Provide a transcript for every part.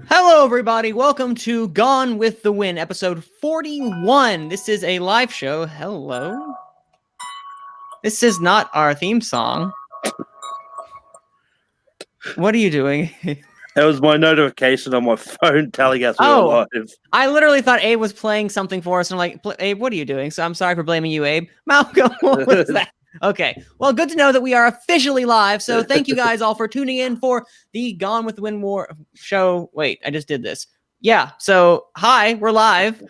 Hello, everybody. Welcome to Gone with the Wind, episode 41. This is a live show. Hello. This is not our theme song. What are you doing? It was my notification on my phone telling us we were live. I literally thought Abe was playing something for us. And I'm like, Abe, what are you doing? So I'm sorry for blaming you, Abe. Malcolm, what was that? Okay. Well, good to know that we are officially live. So thank you guys all for tuning in for the Gone with the Wind show. Wait, I just did this. Yeah. So hi, we're live.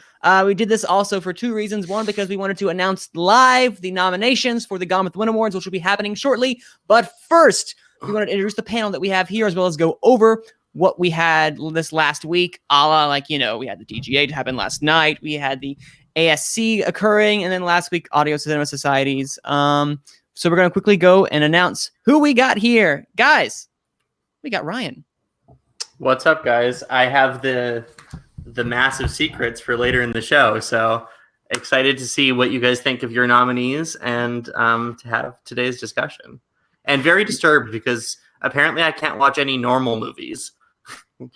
We did this also for two reasons. One, because we wanted to announce live the nominations for the Gone with the Wind Awards, which will be happening shortly. But first, we want to introduce the panel that we have here, as well as go over what we had this last week, a la, like, you know, we had the DGA to happen last night. We had the ASC occurring, and then last week, Audio Cinema Societies. So we're going to quickly go and announce who we got here. Guys, we got Ryan. What's up, guys? I have the massive secrets for later in the show, so excited to see what you guys think of your nominees and to have today's discussion. And very disturbed because apparently I can't watch any normal movies.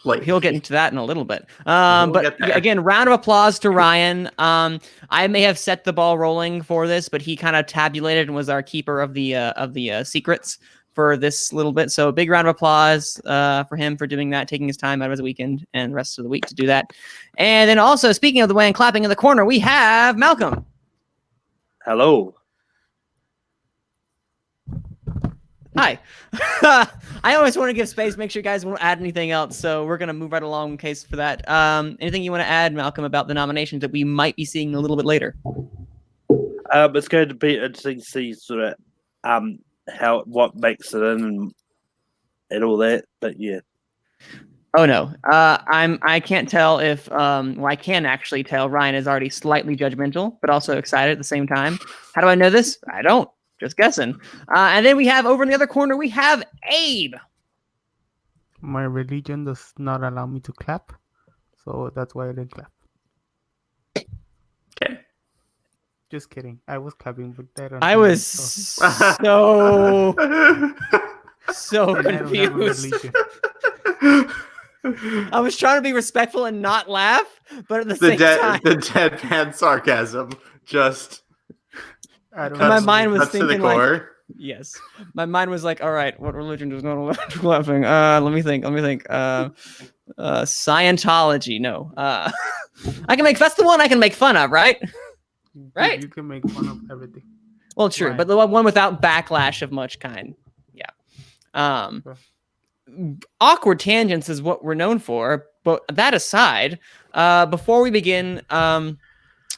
Like, he'll get into that in a little bit. But again, round of applause to Ryan. I may have set the ball rolling for this, but he kind of tabulated and was our keeper of the secrets for this little bit. So a big round of applause for him for doing that, taking his time out of his weekend and the rest of the week to do that. And then also, speaking of the way and clapping in the corner, we have Malcolm. Hello. Hi. I always want to give space, make sure you guys won't add anything else. So we're going to move right along in case for that. Anything you want to add, Malcolm, about the nominations that we might be seeing a little bit later? It's going to be interesting to see sort of what makes it in and all that. But yeah. Oh no. I can't tell if I can actually tell Ryan is already slightly judgmental, but also excited at the same time. How do I know this? I don't. Just guessing. And then we have over in the other corner, we have Abe. My religion does not allow me to clap, so that's why I didn't clap. Okay. Just kidding. I was clapping, but I was so confused. I was trying to be respectful and not laugh, but at the same time, the deadpan sarcasm just. My mind was thinking like, yes. My mind was like, all right, what religion does not allow clapping? Let me think. Scientology. No. I can make. That's the one I can make fun of, right? Right. You can make fun of everything. Well, true, right. But the one without backlash of much kind. Yeah. Awkward tangents is what we're known for. But that aside, before we begin,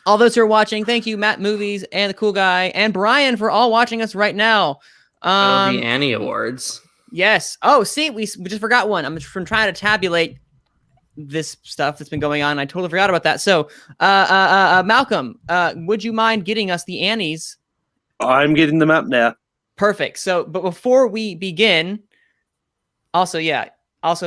all those who are watching, thank you, Matt Movies and the Cool Guy and Brian for all watching us right now. The Annie Awards. Yes. Oh, see, we just forgot one. I'm trying to tabulate this stuff that's been going on. I totally forgot about that. So, Malcolm, would you mind getting us the Annies? I'm getting them up now. Perfect. So, but before we begin, also,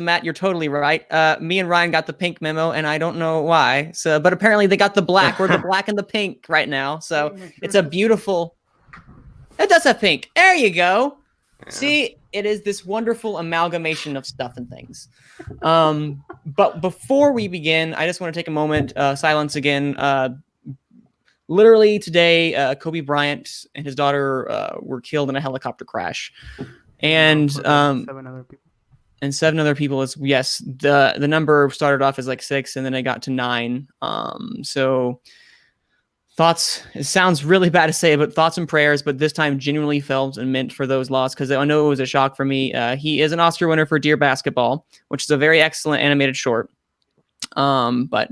Matt, you're totally right. Me and Ryan got the pink memo, and I don't know why. So, but apparently they got the black. We're the black and the pink right now. So it's a beautiful. It does have pink. There you go. Yeah. See, it is this wonderful amalgamation of stuff and things. But before we begin, I just want to take a moment, silence again. Literally today, Kobe Bryant and his daughter were killed in a helicopter crash, and 7 other people. And 7 other people is, yes, the number started off as like 6 and then it got to 9. So thoughts, it sounds really bad to say, but thoughts and prayers, but this time genuinely felt and meant for those lost, because I know it was a shock for me. He is an Oscar winner for Dear Basketball, which is a very excellent animated short. But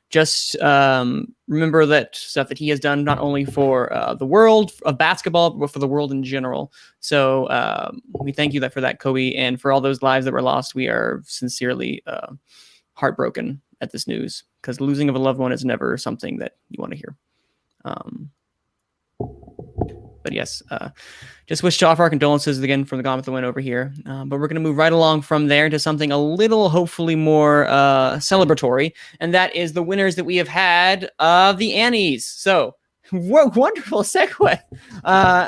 just remember that stuff that he has done not only for the world of basketball, but for the world in general. So we thank you for that, Kobe, and for all those lives that were lost. We are sincerely heartbroken at this news, because losing of a loved one is never something that you want to hear. But yes, just wish to offer our condolences again from the Gone with the Wind over here. But we're going to move right along from there to something a little, hopefully more celebratory. And that is the winners that we have had of the Annies. So what wonderful segue.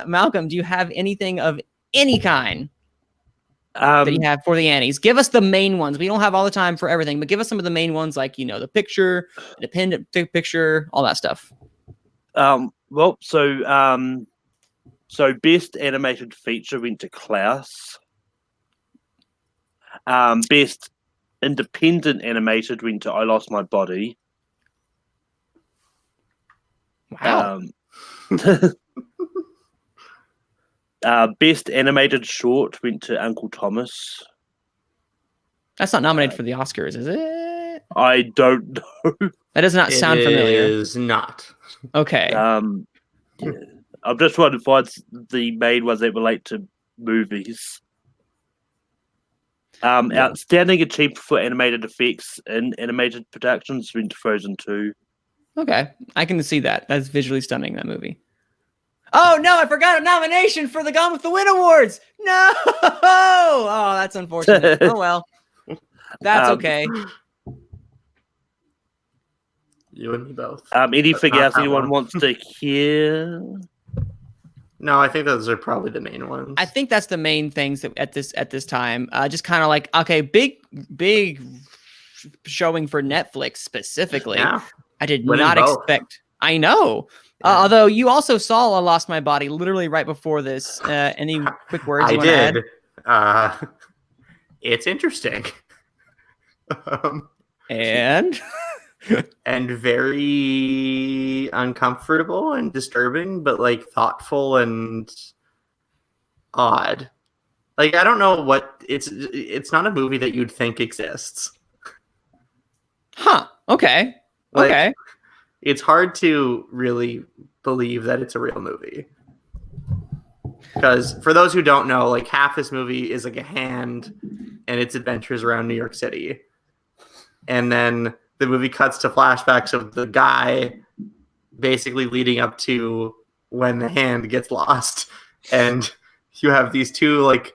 Malcolm, do you have anything of any kind? that you have for the Annies? Give us the main ones. We don't have all the time for everything, but give us some of the main ones, like the picture, independent picture, all that stuff. Well, so best animated feature went to Klaus. Best independent animated went to I Lost My Body. Wow. Best animated short went to Uncle Thomas. That's not nominated for the Oscars, is it? I don't know. That does not sound familiar. It is not. Okay. Yeah. I'm just trying to find the main ones that relate to movies. Outstanding achievement for animated effects in animated productions went to Frozen 2. Okay. I can see that. That's visually stunning, that movie. Oh, no, I forgot a nomination for the Gone with the Wind Awards. No! Oh, that's unfortunate. Oh, well. That's okay. You and me both. Anything Not else that anyone one. wants to hear? No, I think those are probably the main ones. I think that's the main things that at this time. Just kind of like, okay, big showing for Netflix specifically. Yeah. I did Winning not both. expect. I know. Yeah. Although you also saw I Lost My Body literally right before this. Any quick words I you want to add? did. It's interesting. And and very uncomfortable and disturbing, but like thoughtful and odd. Like, I don't know what it's not a movie that you'd think exists. huh? Okay. Like, Okay. it's hard to really believe that it's a real movie. Because for those who don't know, like half this movie is like a hand and its adventures around New York City. And then the movie cuts to flashbacks of the guy basically leading up to when the hand gets lost. And you have these two like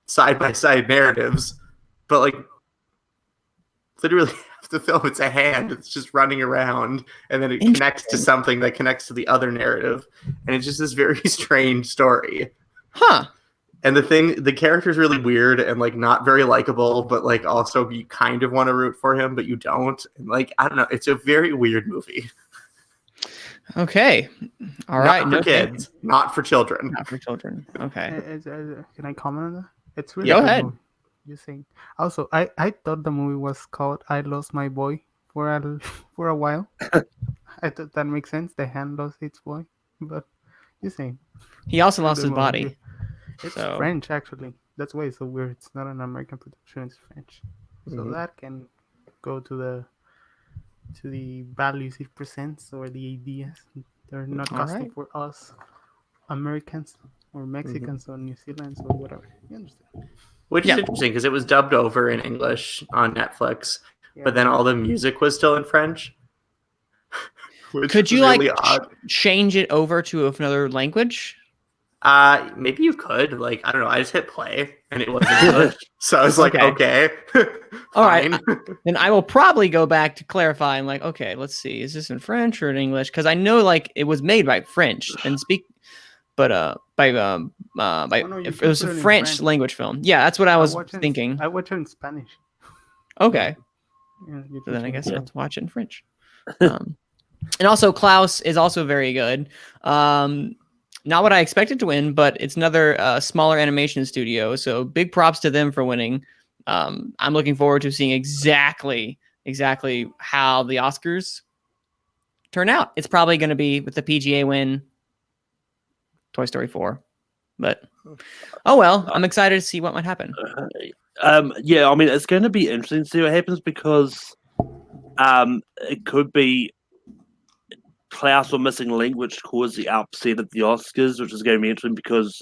side-by-side narratives, but like literally half the film it's a hand. It's just running around and then it connects to something that connects to the other narrative. And it's just this very strange story. Huh. And the character's really weird and like not very likable, but like also you kind of want to root for him, but you don't. And like, I don't know, it's a very weird movie. Okay. All right. Not for kids, not for children. Not for children. Okay. Can I comment on that? It's really Go good ahead. movie. You think? Also, I thought the movie was called "I Lost My Boy" for a while. I thought that makes sense. The hand lost its boy, but you think He also lost good his movie. body. It's So- French, actually. That's why it's so weird. It's not an American production. It's French, so Mhm. that can go to the values it presents or the ideas. They're not All custom right. for us Americans or Mexicans or New Zealanders or whatever. You understand? Which Yeah. is interesting because it was dubbed over in English on Netflix, Yeah. but then all the music was still in French. Which Could you was like really odd. change it over to another language? Maybe you could. Like, I don't know. I just hit play and it wasn't English. So I was like, okay. All right. Fine. Then I will probably go back to clarify and like, okay, let's see, is this in French or in English? Because I know like it was made by French and but by no, you if can it was put a it in French French. language film. Yeah, that's what I was watch it in- thinking. I watch it in Spanish. Okay, Yeah, you so can then I change guess it. I'll have to watch it in French. And also Klaus is also very good. Not what I expected to win, but it's another smaller animation studio. So big props to them for winning. I'm looking forward to seeing exactly how the Oscars turn out. It's probably going to be with the PGA win, Toy Story 4. But oh well, I'm excited to see what might happen. Yeah, I mean, it's going to be interesting to see what happens because it could be Klaus or Missing Link, which caused the upset at the Oscars, which is going to be interesting because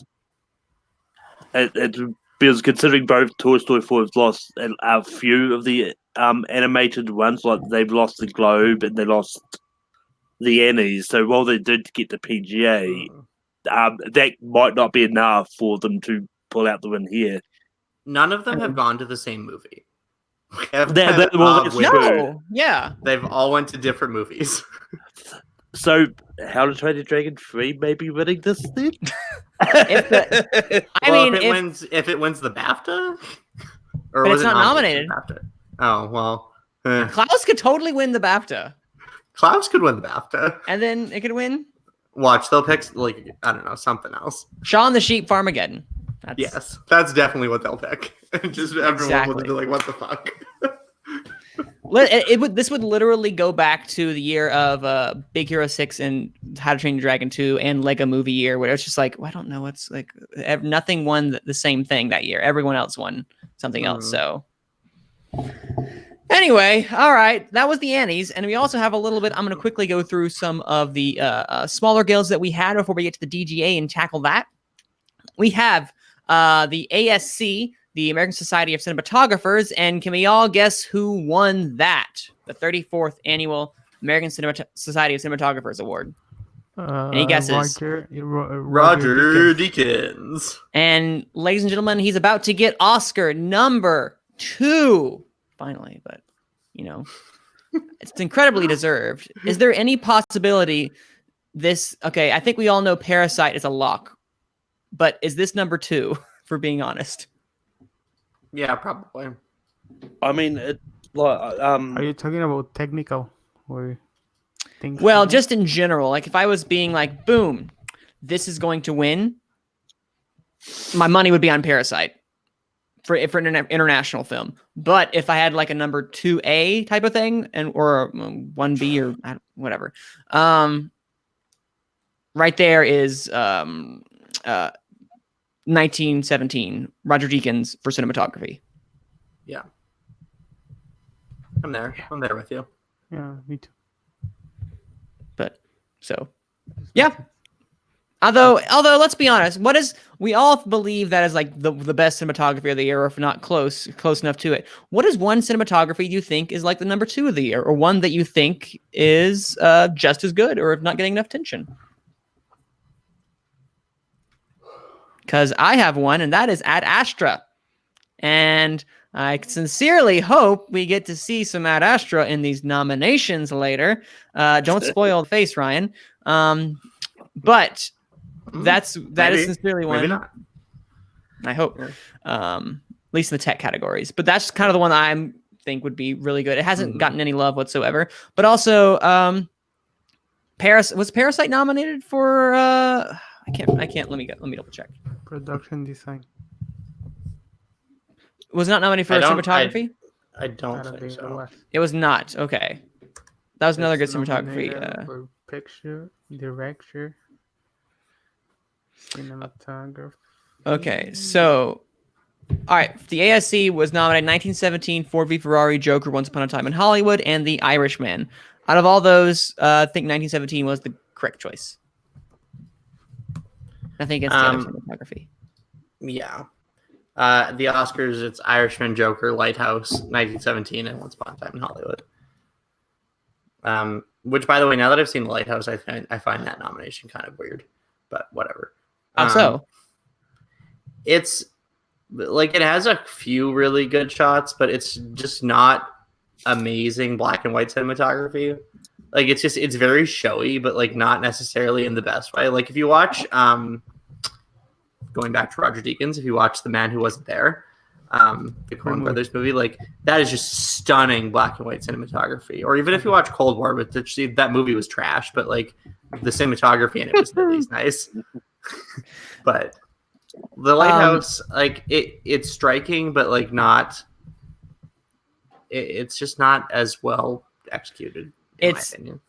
because considering both Toy Story 4 have lost a few of the animated ones, like they've lost the Globe and they lost the Annies. So while they did get the PGA, that might not be enough for them to pull out the win here. None of them have gone to the same movie. That's true. No, yeah. They've all went to different movies. So, How to Train Your Dragon 3 may be winning this then? If if it wins the BAFTA, or But was it's it not nominated for the BAFTA? Oh well, Klaus could totally win the BAFTA, Klaus could win the BAFTA. and then it could win Watch, they'll pick I don't know, something else. Shaun the Sheep Farmageddon. Yes, that's definitely what they'll pick. Just everyone will be like, "What the fuck." This would literally go back to the year of Big Hero 6 and How to Train Your Dragon 2 and Lego Movie year, where it's just like, well, I don't know, what's like nothing won the same thing that year. Everyone else won something else. So anyway, all right, that was the Annies, and we also have a little bit. I'm going to quickly go through some of the smaller guilds that we had before we get to the DGA and tackle that. We have the ASC, the American Society of Cinematographers, and can we all guess who won that? The 34th Annual American Society of Cinematographers Award. Any guesses? Roger Deakins. And ladies and gentlemen, he's about to get Oscar number 2. Finally, but it's incredibly deserved. Is there any possibility okay, I think we all know Parasite is a lock, but is this number 2, for being honest? Yeah, probably. I mean, Are you talking about technical or things? Well, just in general, like if I was being like, boom, this is going to win, my money would be on Parasite for an international film. But if I had like a number 2A type of thing or 1B or whatever, right there is 1917, Roger Deakins for cinematography. Yeah. I'm there with you. Yeah, me too. But so, yeah. Although let's be honest, we all believe that is like the best cinematography of the year, or if not close enough to it. What is one cinematography you think is like the number 2 of the year, or one that you think is just as good, or if not getting enough attention? Because I have one, and that is Ad Astra. And I sincerely hope we get to see some Ad Astra in these nominations later. Don't spoil the face, Ryan. But that is sincerely one. Maybe not. I hope. Yeah. At least in the tech categories. But that's kind of the one that I think would be really good. It hasn't gotten any love whatsoever. But also, was Parasite nominated for... I can't. Let me double check. Production design. Was not nominated for cinematography? I don't think so. It was not. Okay. That was another good cinematography. For picture, director, cinematography. Okay, so all right, the ASC was nominated 1917, Ford v Ferrari, Joker, Once Upon a Time in Hollywood, and The Irishman. Out of all those, I think 1917 was the correct choice. Nothing against the other cinematography. Yeah. The Oscars, it's Irishman, Joker, Lighthouse, 1917, and Once Upon a Time in Hollywood. Which, by the way, now that I've seen Lighthouse, I find that nomination kind of weird, but whatever. How so? It's like it has a few really good shots, but it's just not amazing black and white cinematography. Like it's very showy, but like not necessarily in the best way. Like if you watch, going back to Roger Deakins, if you watch The Man Who Wasn't There, the Coen Brothers movie, like that is just stunning black and white cinematography. Or even if you watch Cold War, but that movie was trash, but like the cinematography in it was at least nice. But The Lighthouse, like it's striking, but like not. It's just not as well executed. In my opinion.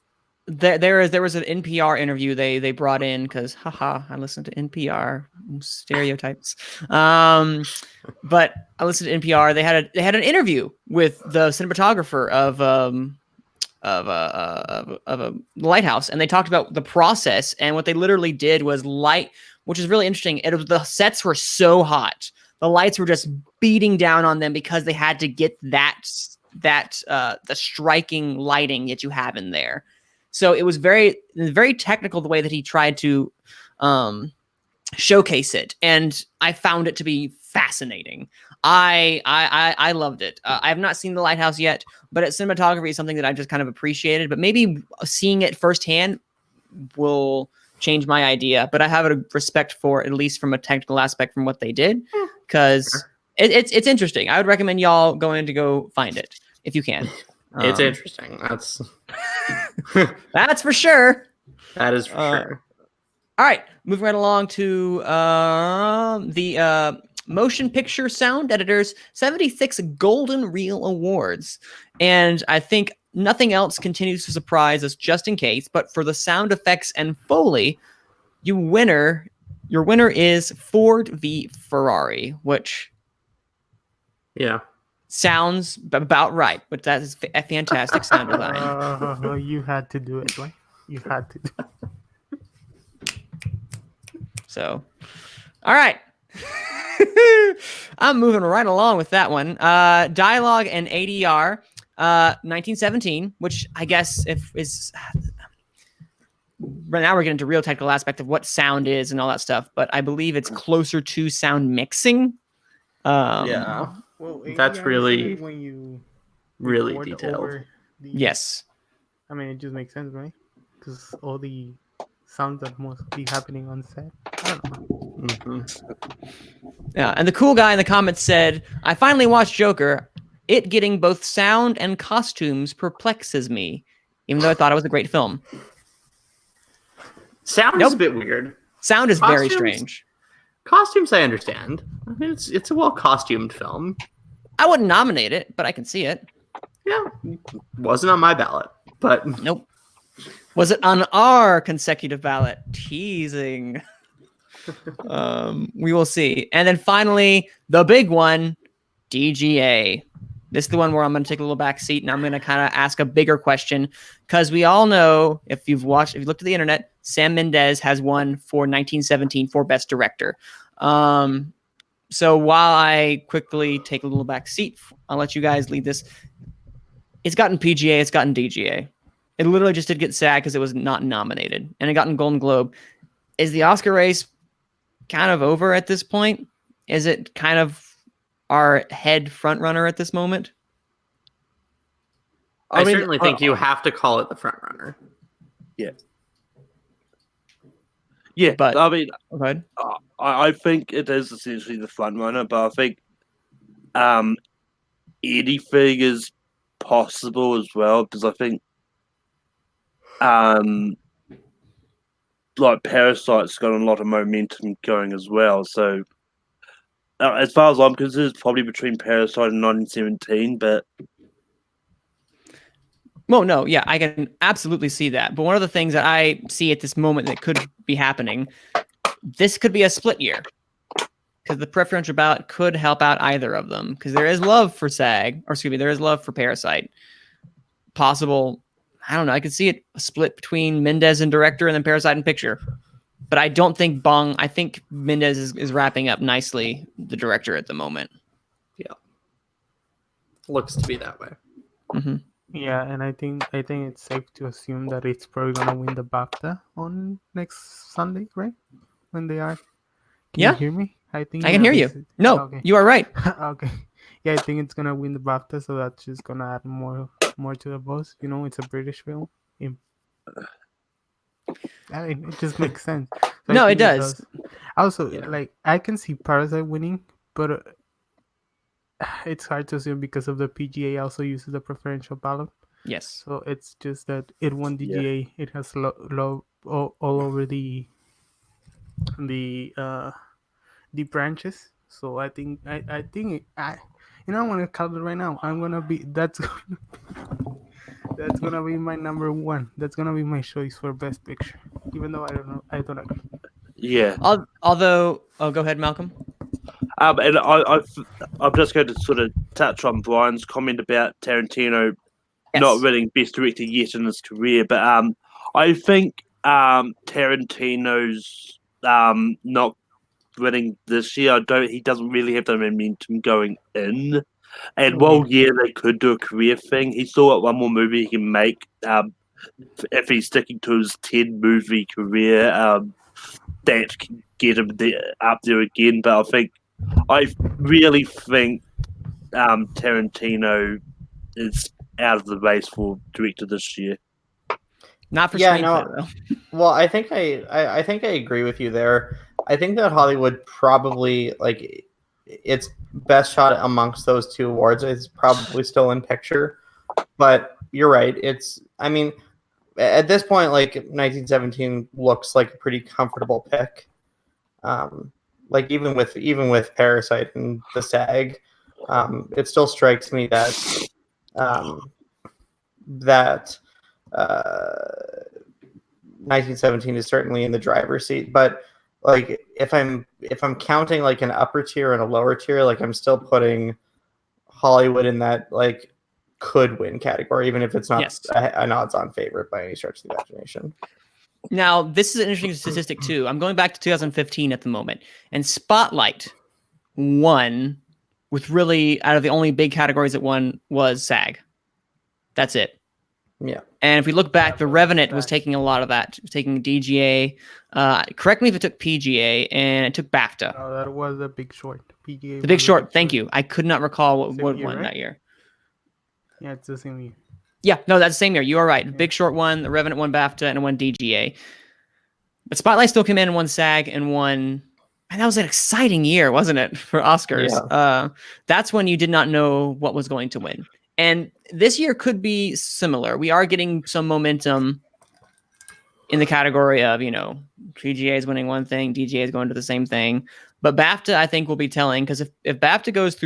There was an NPR interview they brought in because I listened to NPR stereotypes. But I listened to NPR. They had an interview with the cinematographer of a Lighthouse, and they talked about the process, and what they literally did was light, which is really interesting. The sets were so hot, the lights were just beating down on them because they had to get the striking lighting that you have in there. So it was very, very technical the way that he tried to showcase it, and I found it to be fascinating. I loved it. I have not seen The Lighthouse yet, but cinematography is something that I just kind of appreciated. But maybe seeing it firsthand will change my idea, but I have a respect for, at least from a technical aspect, from what they did, because it's interesting. I would recommend y'all going to go find it if you can. It's interesting. That's for sure. That is for sure. All right, moving right along to the Motion Picture Sound Editors 76 Golden Reel Awards. And I think nothing else continues to surprise us, just in case, but for the sound effects and Foley, your winner is Ford v Ferrari, which sounds about right, but that is a fantastic sound design. You had to do it, right? You had to do it. So, all right. I'm moving right along with that one. Dialogue and ADR, 1917, which I guess is right now we're getting into real technical aspect of what sound is and all that stuff, but I believe it's closer to sound mixing. Well, that's really when you really detailed. Yes. I mean, it just makes sense, right? Because all the sounds that must be happening on set. I don't know. Mm-hmm. Yeah, and the cool guy in the comments said, "I finally watched Joker. It getting both sound and costumes perplexes me, even though I thought it was a great film." Sound is a bit weird. Sound is very strange. Costumes, I understand. I mean, it's a well costumed film. I wouldn't nominate it, but I can see it. Yeah, wasn't on my ballot, but nope. Was it on our consecutive ballot? Teasing. We will see. And then finally, the big one, DGA. This is the one where I'm going to take a little back seat and I'm going to kind of ask a bigger question, because we all know, if you looked at the internet, Sam Mendes has won for 1917 for Best Director. So while I quickly take a little back seat, I'll let you guys lead this. It's gotten PGA, it's gotten DGA. It literally just did get SAG because it was not nominated, and it got Golden Globe. Is the Oscar race kind of over at this point? Is it kind of our head front runner at this moment? I certainly think you have to call it the front runner. Yeah. Yeah, but I mean, go ahead. I think it is essentially the front runner, but I think anything is possible as well, because I think like Parasite's got a lot of momentum going as well. So as far as I'm concerned, it's probably between Parasite and 1917, but well, no, yeah, I can absolutely see that. But one of the things that I see at this moment that could be happening, this could be a split year, because the preferential ballot could help out either of them, because there is love for there is love for Parasite. Possible, I don't know, I could see it split between Mendes and director and then Parasite and picture. But I don't think I think Mendes is wrapping up nicely the director at the moment. Yeah. Looks to be that way. Mm-hmm. Yeah, and I think it's safe to assume that it's probably gonna win the BAFTA on next Sunday, right? When they are. Can you hear me? I can hear you. No, okay. You are right. Okay. Yeah, I think it's gonna win the BAFTA, so that's just gonna add more to the buzz. You know, it's a British film. I mean, it just makes sense. So no, it does. Also, like, I can see Parasite winning, but it's hard to assume because of the PGA also uses the preferential ballot. Yes. So it's just that it won DGA. Yeah. It has all over the branches. So I think I want to call it right now. That's gonna be my number one. That's gonna be my choice for Best Picture. Even though I don't agree. Yeah. Although, go ahead, Malcolm. And I'm just going to sort of touch on Brian's comment about Tarantino not winning Best Director yet in his career, but I think Tarantino's not winning this year. He doesn't really have the momentum going in. And while they could do a career thing, he still got one more movie he can make if he's sticking to his 10 movie career. That can get him up there again. But I really think Tarantino is out of the race for director this year. Not for Yeah, screenplay, no. though. Well, I think I think I agree with you there. I think that Hollywood probably like its best shot amongst those two awards is probably still in picture. But you're right. I mean, at this point, like 1917 looks like a pretty comfortable pick. Like even with Parasite and the SAG, it still strikes me that that 1917 is certainly in the driver's seat. But like if I'm counting like an upper tier and a lower tier, like I'm still putting Hollywood in that like could win category, even if it's not Yes. an odds-on favorite by any stretch of the imagination. Now, this is an interesting statistic, too. I'm going back to 2015 at the moment, and Spotlight won with really, out of the only big categories it won was SAG. That's it. Yeah. And if we look back, The Revenant was taking a lot of that. It was taking DGA. Correct me if it took PGA, and it took BAFTA. No, that was The Big Short. PGA. The Big Short, thank you. I could not recall what Same year, won right? that year. Yeah, it's the same year. Yeah, no, that's the same year. You are right. Big Short won, The Revenant won BAFTA, and it won DGA. But Spotlight still came in and won SAG and won. And that was an exciting year, wasn't it, for Oscars? Yeah. That's when you did not know what was going to win. And this year could be similar. We are getting some momentum in the category of, PGA is winning one thing, DGA is going to the same thing. But BAFTA, I think, will be telling, because if BAFTA goes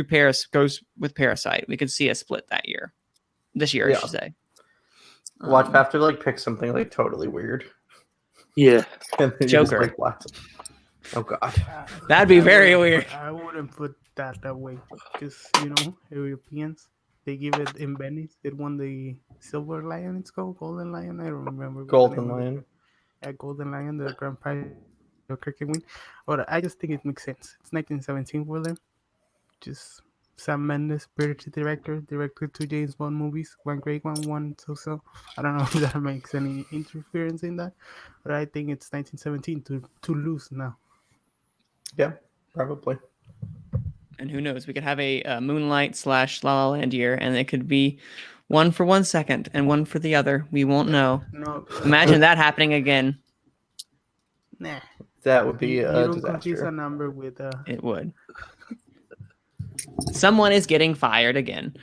with Parasite, we could see a split that year. This year, I should say. Watch BAFTA like pick something like totally weird. Yeah. And then Joker. Just, like, oh god. That'd be very weird. I wouldn't put that way because Europeans, they give it in Venice. It won the Silver Lion. It's called Golden Lion. I don't remember. what the Golden name of it. Lion. Yeah, Golden Lion, the Grand Prix of cricket win. But I just think it makes sense. It's 1917 for them. Just Sam Mendes, British directed 2 James Bond movies, one great one so. I don't know if that makes any interference in that, but I think it's 1917 to lose now. Yeah, probably. And who knows? We could have a Moonlight / La La Land year, and it could be one for 1 second and one for the other. We won't know. No, Imagine that happening again. nah. That would be You a don't confuse a disaster. number with It would. Someone is getting fired again.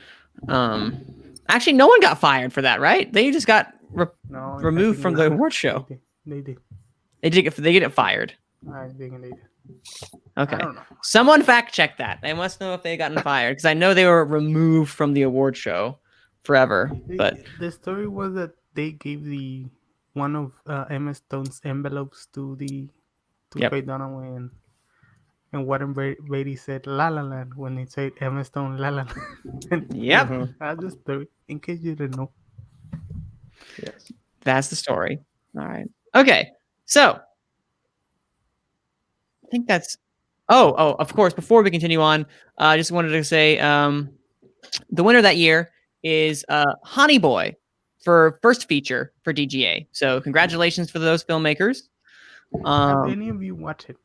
Actually, no one got fired for that, right? They just got removed from the award show. They did. They get fired. I think they did. Okay. I don't know. Someone fact check that. They must know if they gotten fired, because I know they were removed from the award show forever. But The story was that they gave one of Emma Stone's envelopes to Yep. Faye Dunaway, and Warren Beatty said La La Land when he said Emma Stone La La Land. Yep. Mhm. That's the story, in case you didn't know. Yes. That's the story. All right. Okay. So I think that's. Oh, of course. Before we continue on, I just wanted to say the winner that year is Honey Boy for first feature for DGA. So congratulations for those filmmakers. Have any of you watched it?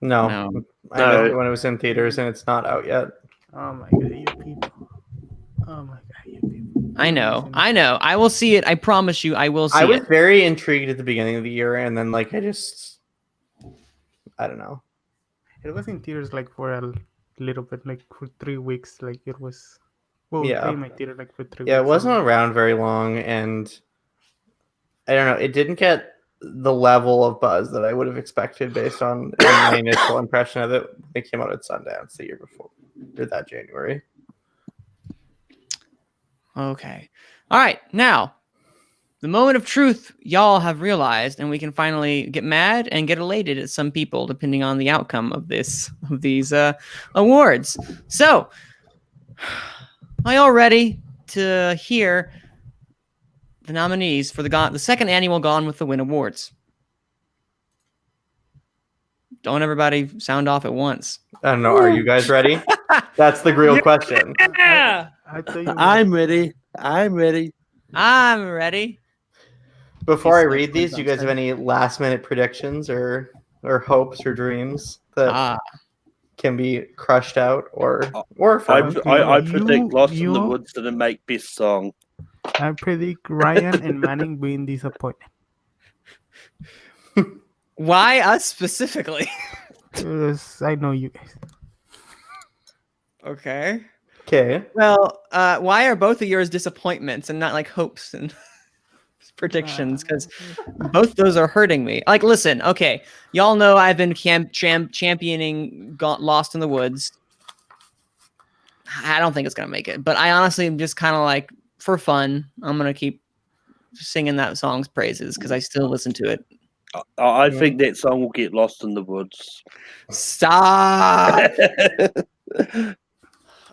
No. No. I know it when it was in theaters and it's not out yet. Oh my god, you people. Oh my god, you people. I know. I will see it. I promise you, I will see I was it. very intrigued at the beginning of the year, and then like I don't know. It was in theaters like for a little bit, like for 3 weeks. Like it was. Well, Yeah. in my theater like for 3 weeks. Yeah, it wasn't around very long, and I don't know. It didn't get the level of buzz that I would have expected based on my initial impression of it. It came out at Sundance the year before, or that January. Okay. All right. Now, the moment of truth y'all have realized, and we can finally get mad and get elated at some people, depending on the outcome of these awards. So, are y'all ready to hear the nominees for the second annual Gone with the Wind Awards? Don't everybody sound off at once. I don't know. Are you guys ready? That's the real question. Yeah. I tell you, I'm ready. I'm ready. I'm ready. Before I read these, do you guys have any last minute predictions or hopes or dreams that can be crushed out or I fun? predict Lost in the Woods to make best song. I predict Ryan and Manning being disappointed. Why us specifically? Because I know you guys. Okay. Okay. Well, why are both of yours disappointments and not like hopes and predictions? Because both those are hurting me. Like, listen, okay, y'all know I've been championing Lost in the Woods. I don't think it's gonna make it, but I honestly am just kind of like, for fun, I'm gonna keep singing that song's praises because I still listen to it. I think that song will get lost in the woods. Stop.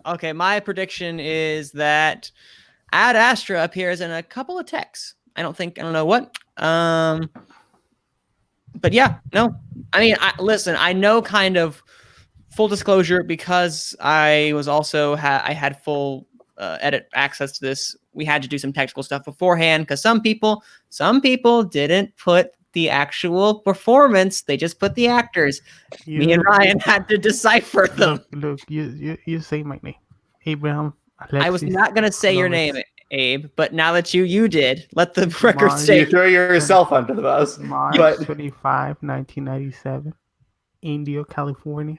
Okay, my prediction is that Ad Astra appears in a couple of texts. I don't know what. But yeah, no. I mean, listen, I know kind of full disclosure because I was also I had full edit access to this. We had to do some technical stuff beforehand because some people didn't put the actual performance. They just put the actors. Me and Ryan had to decipher them. Look, you say my name. Abraham Alexis. I was not going to say your name, Abe, but now that you did, let the record You say. throw yourself under the bus. March But 25, 1997, Indio, California.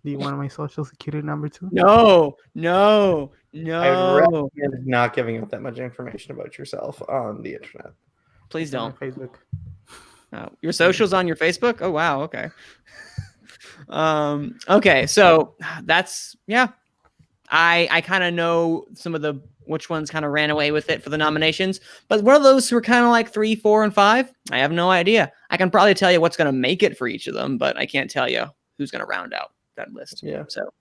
Do you want my social security number too? No. I would recommend not giving out that much information about yourself on the internet. Please It's on don't. my Facebook. Your socials on your Facebook? Oh wow, okay. Okay, so that's I kind of know some of which ones kind of ran away with it for the nominations, but what are those who are kind of like 3, 4, and 5? I have no idea. I can probably tell you what's going to make it for each of them, but I can't tell you who's going to round out that list. Yeah. So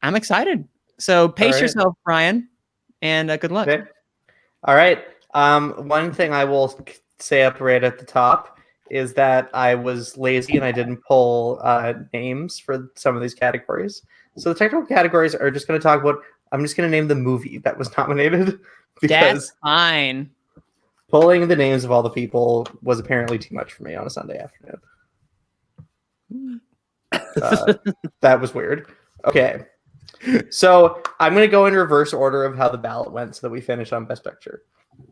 I'm excited. So pace yourself, Brian, and good luck. Okay. All right. One thing I will say up right at the top is that I was lazy and I didn't pull names for some of these categories. So the technical categories are just going to talk about. I'm just going to name the movie that was nominated because that's fine. Pulling the names of all the people was apparently too much for me on a Sunday afternoon. That was weird. Okay. So I'm going to go in reverse order of how the ballot went so that we finish on Best Picture.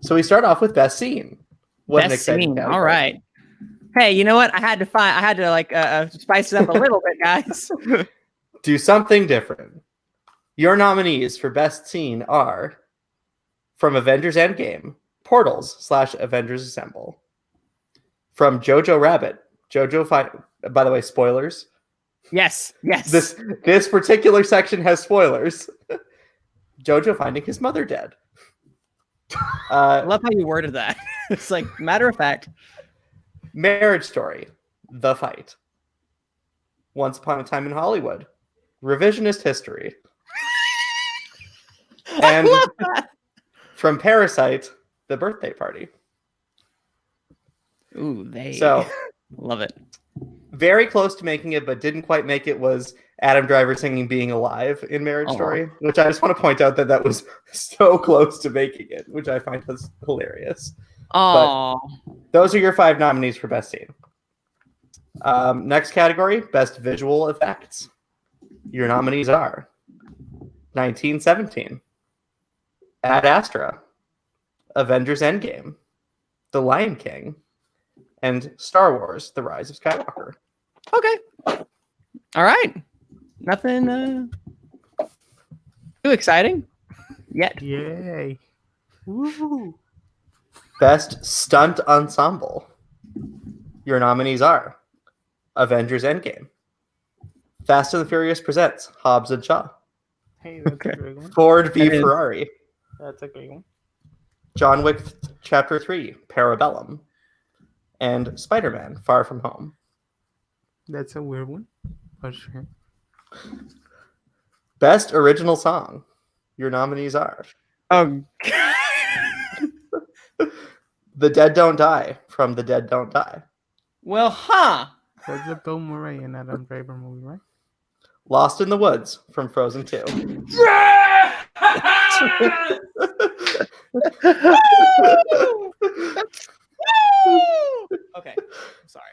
So we start off with Best Scene. What Best Scene. All right. Hey, you know what? I had to spice it up a little bit, guys. Do something different. Your nominees for Best Scene are from Avengers Endgame, Portals / Avengers Assemble. From Jojo Rabbit, by the way, spoilers. Yes. This particular section has spoilers. Jojo finding his mother dead. I love how you worded that. It's like matter of fact. Marriage Story, The Fight. Once Upon a Time in Hollywood, Revisionist History. And from Parasite, The Birthday Party. Ooh, So love it. Very close to making it, but didn't quite make it was Adam Driver singing Being Alive in Marriage Story, which I just want to point out that was so close to making it, which I find was hilarious. Oh, those are your 5 nominees for Best Scene. Next category, Best Visual Effects. Your nominees are 1917, Ad Astra, Avengers Endgame, The Lion King, and Star Wars: The Rise of Skywalker. Okay. All right. Nothing too exciting yet. Yay. Woo. Best Stunt Ensemble. Your nominees are Avengers Endgame, Fast and the Furious Presents Hobbs and Shaw, Hey, that's a great one. Ford v Ferrari, That's a great one. John Wick Chapter 3, Parabellum, and Spider-Man Far From Home. That's a weird one, for sure. Best Original Song. Your nominees are Oh, The Dead Don't Die from The Dead Don't Die, well, huh? That's a Bill Murray and Adam Driver movie, right? Lost in the Woods from Frozen 2. Okay, I'm sorry.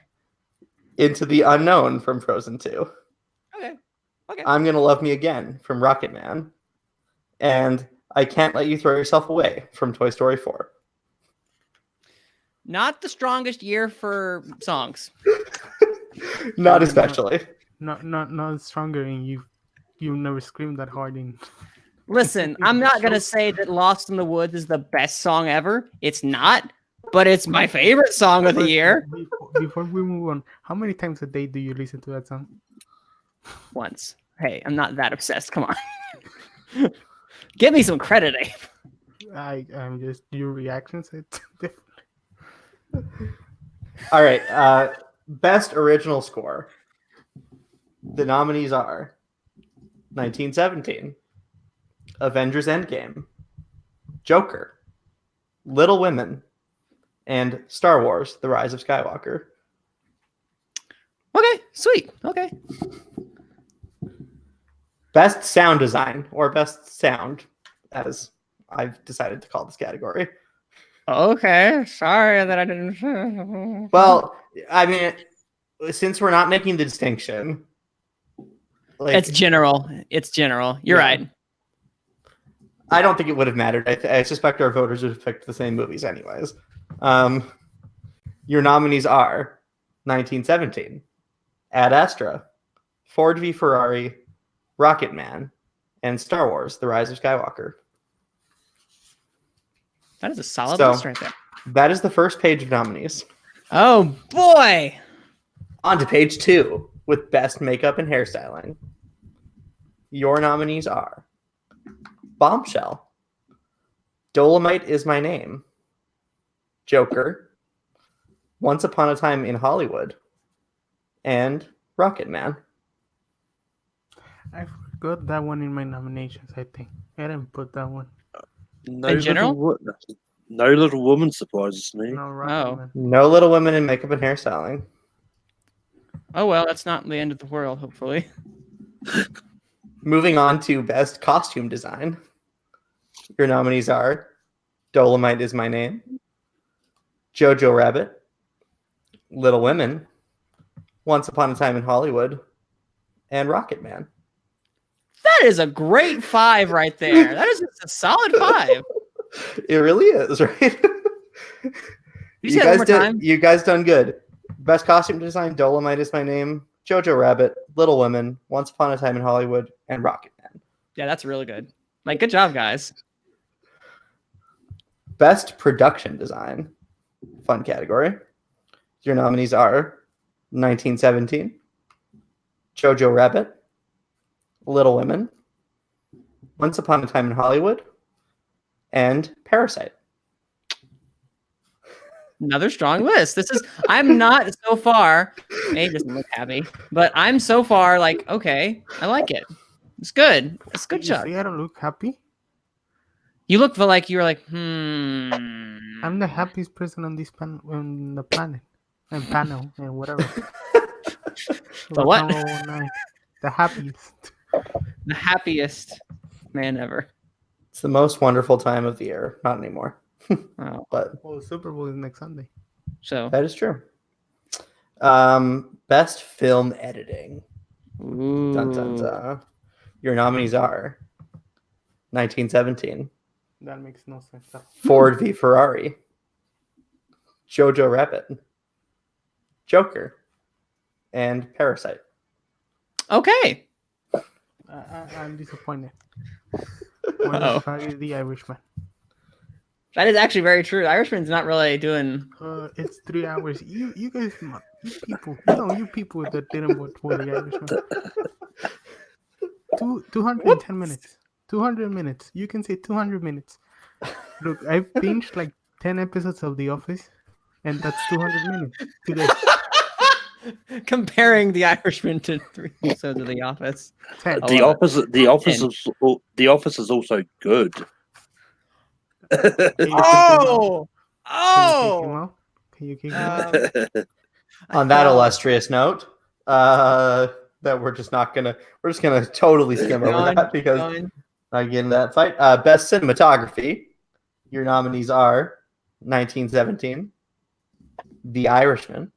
Into the Unknown from Frozen 2. Okay. I'm Gonna Love Me Again from Rocket Man. And I Can't Let You Throw Yourself Away from Toy Story 4. Not the strongest year for songs. Not especially. Not stronger, and you never screamed that hard in. Listen, I'm not gonna say that "Lost in the Woods" is the best song ever. It's not, but it's my favorite song of the year. Before we move on, how many times a day do you listen to that song? Once. Hey, I'm not that obsessed. Come on. Give me some credit, Abe. I'm just your reactions. It's different. All right. Best original score. The nominees are 1917, Avengers Endgame, Joker, Little Women, and Star Wars: The Rise of Skywalker. Okay, sweet. Okay. Best sound design, or best sound, as I've decided to call this category. Okay, sorry that I didn't. Well, I mean, since we're not making the distinction, like, It's general. It's general. You're Yeah. right. I don't think it would have mattered. I suspect our voters would have picked the same movies anyways. Your nominees are 1917, Ad Astra, Ford v Ferrari, Rocket Man, and Star Wars: The Rise of Skywalker. That is a solid So- list right there. That is the first page of nominees. Oh boy. On to page 2 with best makeup and hairstyling. Your nominees are Bombshell, Dolomite Is My Name, Joker, Once Upon a Time in Hollywood, and Rocket Man. I forgot that one in my nominations. I think I didn't put that one. No In general? No Little Woman surprises me. No, Oh. Rocket Man. No Little Women in makeup and hairstyling. Oh well, that's not the end of the world, hopefully. Moving on to best costume design. Your nominees are Dolomite Is My Name, Jojo Rabbit, Little Women, Once Upon a Time in Hollywood, and Rocket Man. That is a great 5 right there. That is just a solid 5. It really is, right? You say that one more did. time? You guys done good. Best costume design: Dolomite Is My Name, Jojo Rabbit, Little Women, Once Upon a Time in Hollywood, and Rocket Man. Yeah, that's really good. Like, good job, guys. Best production design, fun category. Your nominees are 1917, Jojo Rabbit, Little Women, Once Upon a Time in Hollywood, and Parasite. Another strong list. I'm not so far. Abe doesn't look happy, but I'm so far like, okay, I like it. It's good. It's good You job. see, I don't look happy. You look like you were like, I'm the happiest person on on the planet, and panel, and whatever. The what? Rock and roll all night. The happiest. the happiest man ever. It's the most wonderful time of the year. Not anymore, Oh, but Well, the Super Bowl is next Sunday. so that is true. Best film editing. Dun, dun, ooh. dun. Your nominees are 1917, That makes no sense. Ford v Ferrari, Jojo Rabbit, Joker, and Parasite. Okay. I'm disappointed. Uh-oh. The Irishman. That is actually very true. The Irishman's not really doing. It's 3 hours. You guys, you people, you people that didn't vote for the Irishman. 210 minutes. 200 minutes. You can say 200 minutes. Look, I've binged like 10 episodes of The Office, and that's 200 minutes today. Comparing The Irishman to 3 episodes of The Office. 10. I The love it. opposite. The Office is also good. Can you kick him Oh! out? Oh! Can you kick him out? On that illustrious note, that we're just gonna totally skim over that because I get in that fight. Best cinematography. Your nominees are 1917, The Irishman,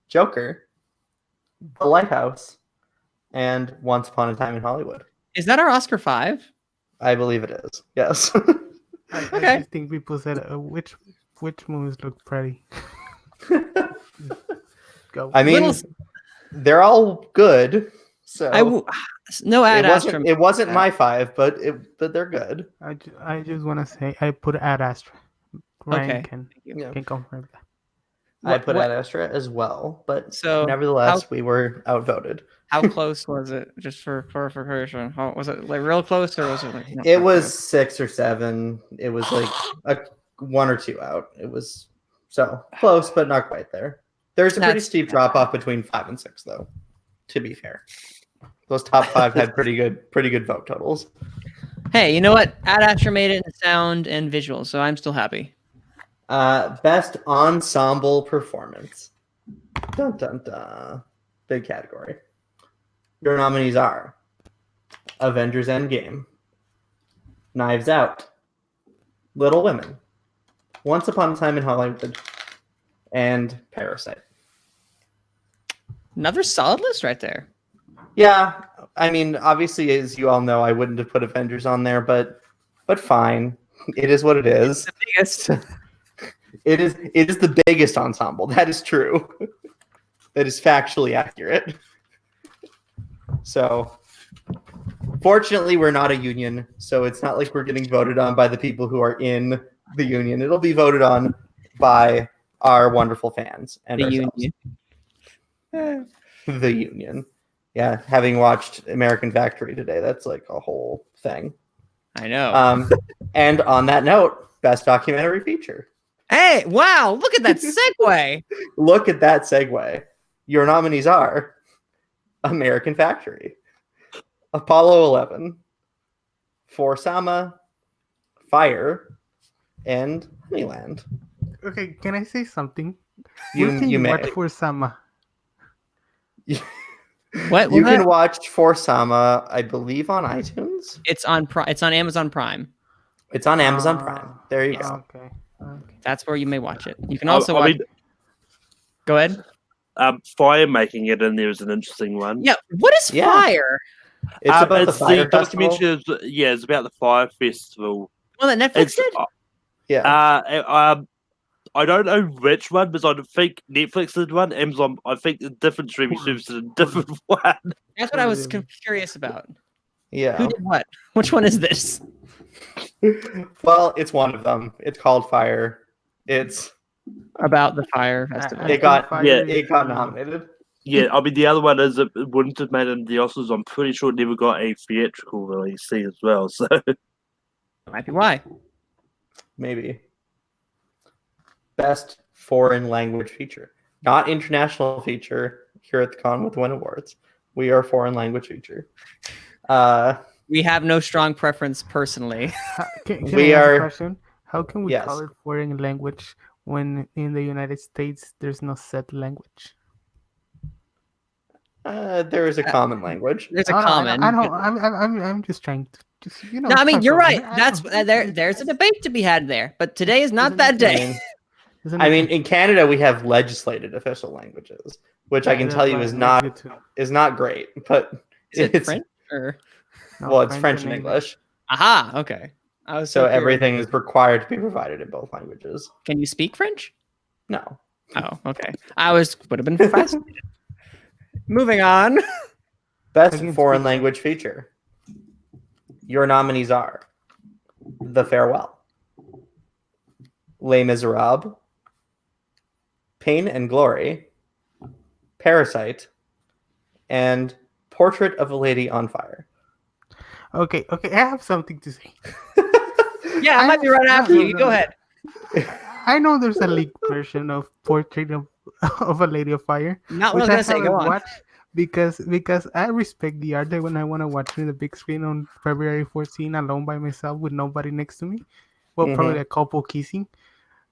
Joker, The Lighthouse, and Once Upon a Time in Hollywood. Is that our Oscar 5? I believe it is. Yes. I Okay. just think people said which movies look pretty. Go. I mean, Little- they're all good. So no ad Astra. it wasn't my 5, but they're good. I just want to say I put Ad Astra. Ryan Okay. can Yeah. confirm that. I put Ad Astra as well, but So, nevertheless, we were outvoted. How close was it? Just for clarification, how was it? Like real close, or was it like? It was 6 or 7. It was like a 1 or 2 out. It was so close, but not quite there. There's a pretty steep drop off between 5 and 6, though. To be fair, those top 5 had pretty good vote totals. Hey, you know what? Ad Astra made it in sound and visual, so I'm still happy. Best ensemble performance. Dun dun dun. Big category. Your nominees are Avengers Endgame, Knives Out, Little Women, Once Upon a Time in Hollywood, and Parasite. Another solid list right there. Yeah, I mean, obviously, as you all know, I wouldn't have put Avengers on there, but fine. It is what it is. The biggest. It is the biggest ensemble. That is true. That is factually accurate. So, fortunately, we're not a union, so it's not like we're getting voted on by the people who are in the union. It'll be voted on by our wonderful fans and The ourselves. union. The union. Yeah, having watched American Factory today, that's like a whole thing. I know. And on that note, best documentary feature. Hey, wow! Look at that segue. Look at that segue. Your nominees are American Factory, Apollo 11, For Sama, Fire, and Honeyland. Okay, can I say something? You Where can you may. watch For Sama? What? You can watch For Sama, I believe, on iTunes. It's on. It's on Amazon Prime. It's on Amazon Prime. There you go. Okay. That's where you may watch it. You can also watch. Go ahead. Fire making it in there is an interesting one. Yeah. What is Yeah. Fire? It's about the Fire Festival. documentary. It's about the Fire Festival. Well, that Netflix It's, did. Yeah. I don't know which one, but I think Netflix did one. Amazon, I think the different streaming services did a different one. That's what I was curious about. Yeah. Who did what? Which one is this? Well, it's one of them. It's called Fire. It's About the Fire Festival. it got Yeah. it got nominated. Yeah, I mean the other one is it wouldn't have made it in the Oscars. I'm pretty sure it never got a theatrical release as well. So Might be why. Maybe. Best foreign language feature, not international feature. Here at the Con with Win Awards, we are foreign language feature. We have no strong preference personally. Can We I ask are- a question? How can we Yes. call it foreign language when in the United States there's no set language? There is a common language. There's a I don't- common. I don't. I'm just trying to just No, I mean talk you're over right. it. I That's don't- there's a debate to be had there, but today is not Isn't that it- day. Isn't I it- mean, in Canada, we have legislated official languages, which I can that's tell you why is I not like it too. great. But Is it it's French or? No, well, it's French and English, Aha. Okay. I was so curious. everything is required to be provided in both languages. Can you speak French? No, Oh, okay. Would have been fascinated. Moving on. best I can foreign speak language feature. Your nominees are The Farewell, Les Miserables, Pain and Glory, Parasite, and Portrait of a Lady on Fire. Okay, I have something to say. Yeah, I might be right after you. Go ahead. I know there's a leaked version of Portrait of a Lady of Fire, Not what I which I was gonna say. Go haven't on. watched because I respect the art that when I want to watch it in the big screen on February 14 alone by myself with nobody next to me. Well, probably a couple kissing.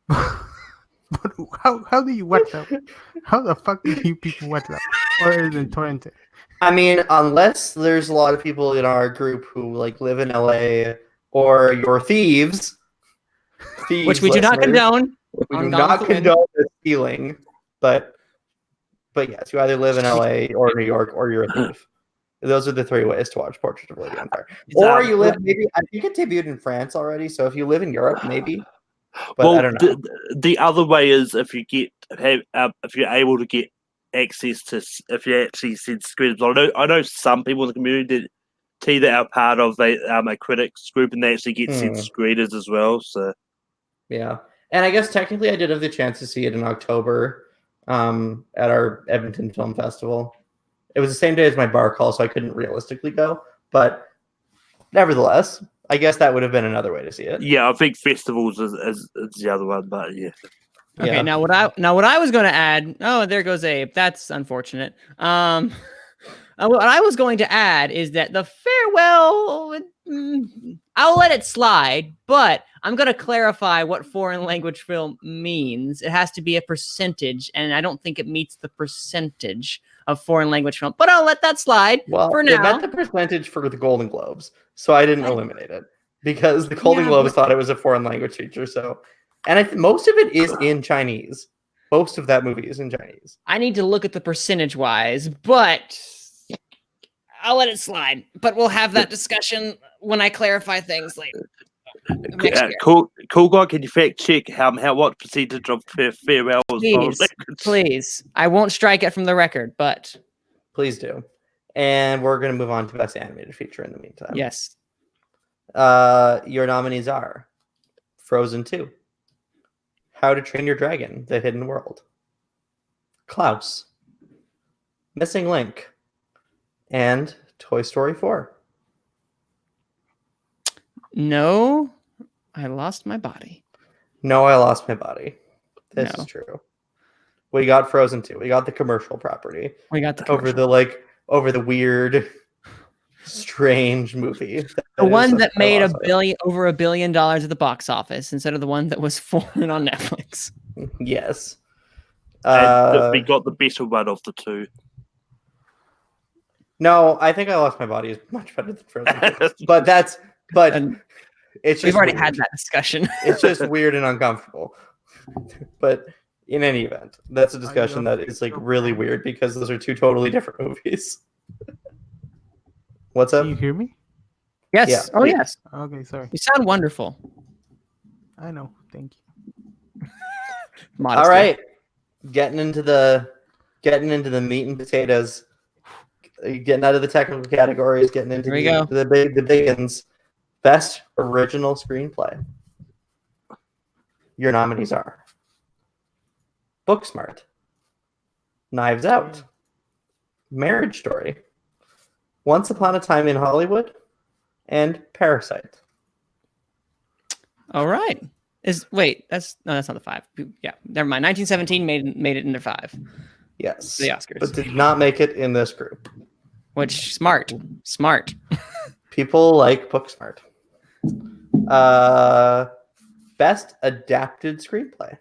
But how do you watch that? How the fuck do you people watch that? Other than torrent it? I mean, unless there's a lot of people in our group who like live in LA or you're thieves, Which we do not listeners, condone. We on do Gone not with the Wind. condone the stealing, but yes, you either live in LA or New York or you're a thief. Those are the 3 ways to watch Portrait of a Lady on Fire. It's, Or you live maybe I think it debuted in France already. So if you live in Europe, maybe. But well, I don't know. the other way is if you if you're able to get access to if you actually send screeners. I know some people in the community that are part of a critics group and they actually get sent screeners as well. So yeah, and I guess technically I did have the chance to see it in October at our Edmonton Film Festival. It was the same day as my bar call, so I couldn't realistically go. But nevertheless, I guess that would have been another way to see it. yeah, I think festivals is the other one, but yeah. Okay, Yeah. now what I was going to add. Oh, there goes Abe. That's unfortunate. What I was going to add is that the farewell. I'll let it slide, but I'm going to clarify what foreign language film means. It has to be a percentage, and I don't think it meets the percentage of foreign language film. But I'll let that slide for now. It meant the percentage for the Golden Globes, so I didn't eliminate it because the Golden Globes thought it was a foreign language feature. So, and most of it is in Chinese. Most of that movie is in Chinese. I need to look at the percentage wise, but I'll let it slide. But we'll have that discussion when I clarify things later. Cool guy, can you fact check what percentage of farewell was foreign language? Please. I won't strike it from the record, but Please do. And we're going to move on to Best Animated Feature in the meantime. yes. Your nominees are Frozen 2, How to Train Your Dragon, The Hidden World, Klaus, Missing Link, and Toy Story 4. No, I lost my body. No, I Lost My Body. This No. is true. We got Frozen 2. We got the commercial property We got the over the weird, strange movie. The one that made over $1 billion at the box office instead of the one that was foreign on Netflix. Yes. And we got the better one of the two. No, I think I Lost My Body is much better than Frozen 2. but And it's just we've already weird. had that discussion. It's just weird and uncomfortable. But in any event, that's a discussion that is like really weird because those are two totally different movies. What's up? Can you hear me? Yes. Yeah. Oh, yes. Okay, sorry. You sound wonderful. I know. Thank you. Modesty. All right. Getting into the meat and potatoes. Getting out of the technical categories, getting into the big ones. Best original screenplay. Your nominees are Booksmart, Knives Out, Marriage Story, Once Upon a Time in Hollywood, and Parasite. All right. That's not the 5. Yeah, never mind. 1917 made it into 5. Yes. The Oscars. But did not make it in this group. Which smart. People like Booksmart. Best adapted screenplay.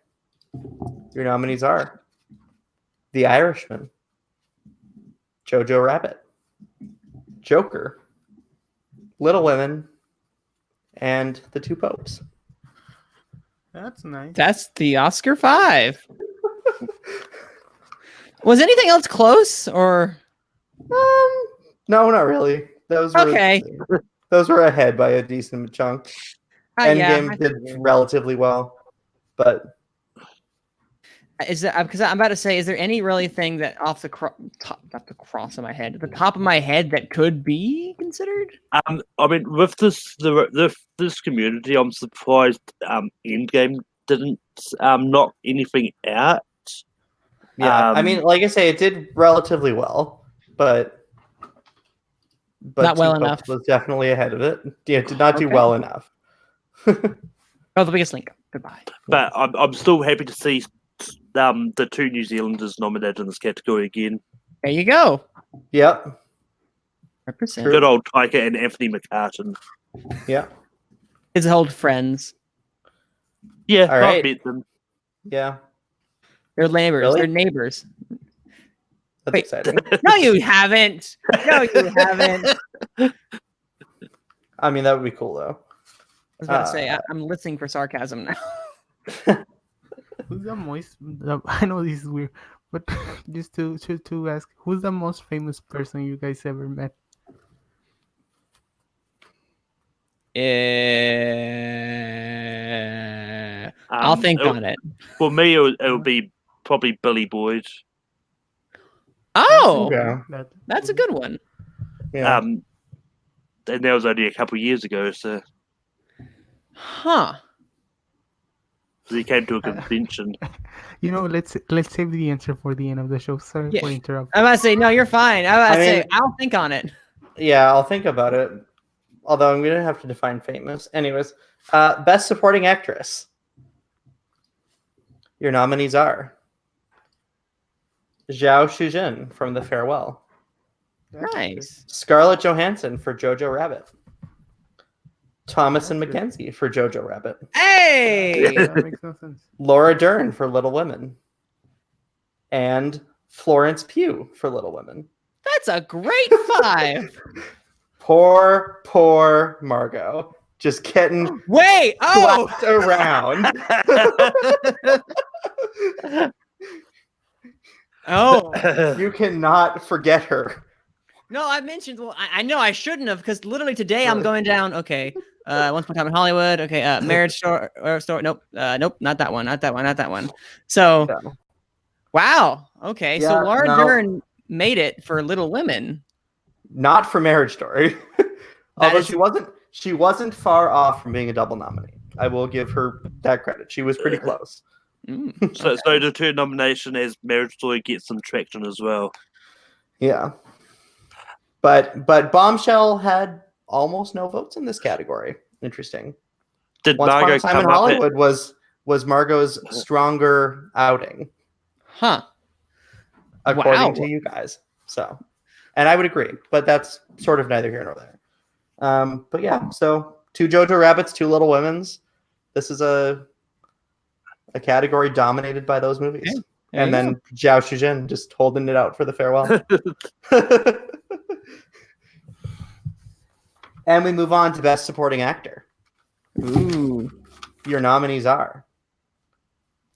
Your nominees are The Irishman, Jojo Rabbit, Joker, Little Women, and The Two Popes. That's nice. That's the Oscar 5. Was anything else close or? No, not really. Those were Okay. Those were ahead by a decent chunk. Endgame did relatively well, but is that because I'm about to say, is there any really thing that off the top of my head that could be considered? I mean, with this community, I'm surprised Endgame didn't knock anything out. Yeah, I mean, like I say, it did relatively well, but not well Two Popes enough. was definitely ahead of it. Yeah, it did not do well enough. Oh, The Biggest Link. Goodbye. But I'm still happy to see the 2 New Zealanders nominated in this category again. There you go. Yep. Represent. Good old Taika and Anthony McCartan. Yeah. His old friends. Yeah, All right. I've met them. Yeah. They're neighbors. Really? They're neighbors. That's Wait. exciting. No, you haven't. No, you haven't. I mean, that would be cool, though. I was about to say, I'm listening for sarcasm now. Who's the most? I know this is weird, but just to ask, who's the most famous person you guys ever met? I'll think on it. For me, it would be probably Billy Boyd. Oh, Yeah. that's a good one. Yeah. And that was only a couple of years ago, so Huh. he came to a convention. Let's save the answer for the end of the show. Sorry Yeah. for interrupting. I'm about to say, no, you're fine. I'm about to say, mean- I'll think on it. Yeah, I'll think about it. Although I'm gonna have to define famous. Anyways, best supporting actress. Your nominees are Zhao Shujin from The Farewell, Nice. Scarlett Johansson for Jojo Rabbit, Thomasin McKenzie for Jojo Rabbit, Hey! That makes no sense. Laura Dern for Little Women, and Florence Pugh for Little Women. That's a great 5. Poor Margot. Just getting Wait! Oh! slapped around. Oh! You cannot forget her. No, I mentioned. Well, I know I shouldn't have because literally today I'm going down. Okay, Once Upon a Time in Hollywood. Okay, Marriage Story. Nope, nope, not that one. Not that one. Not that one. So, No. wow. Okay, so Yeah, Laura no. Dern made it for Little Women. Not for Marriage Story. Although is- she wasn't far off from being a double nominee. I will give her that credit. She was pretty close. Mm, So the 2 nomination as Marriage Story gets some traction as well. Yeah. But Bombshell had almost no votes in this category. Interesting. Did Once Upon Margot a Time in come up? Hollywood was Margot's stronger outing, huh. according Wow. to you guys. So, and I would agree, but that's sort of neither here nor there. But yeah, so 2 Jojo Rabbits, 2 Little Women's. This is a category dominated by those movies. Okay. There And you then Zhao Shujin just holding it out for The Farewell. And we move on to Best Supporting Actor. Ooh. Your nominees are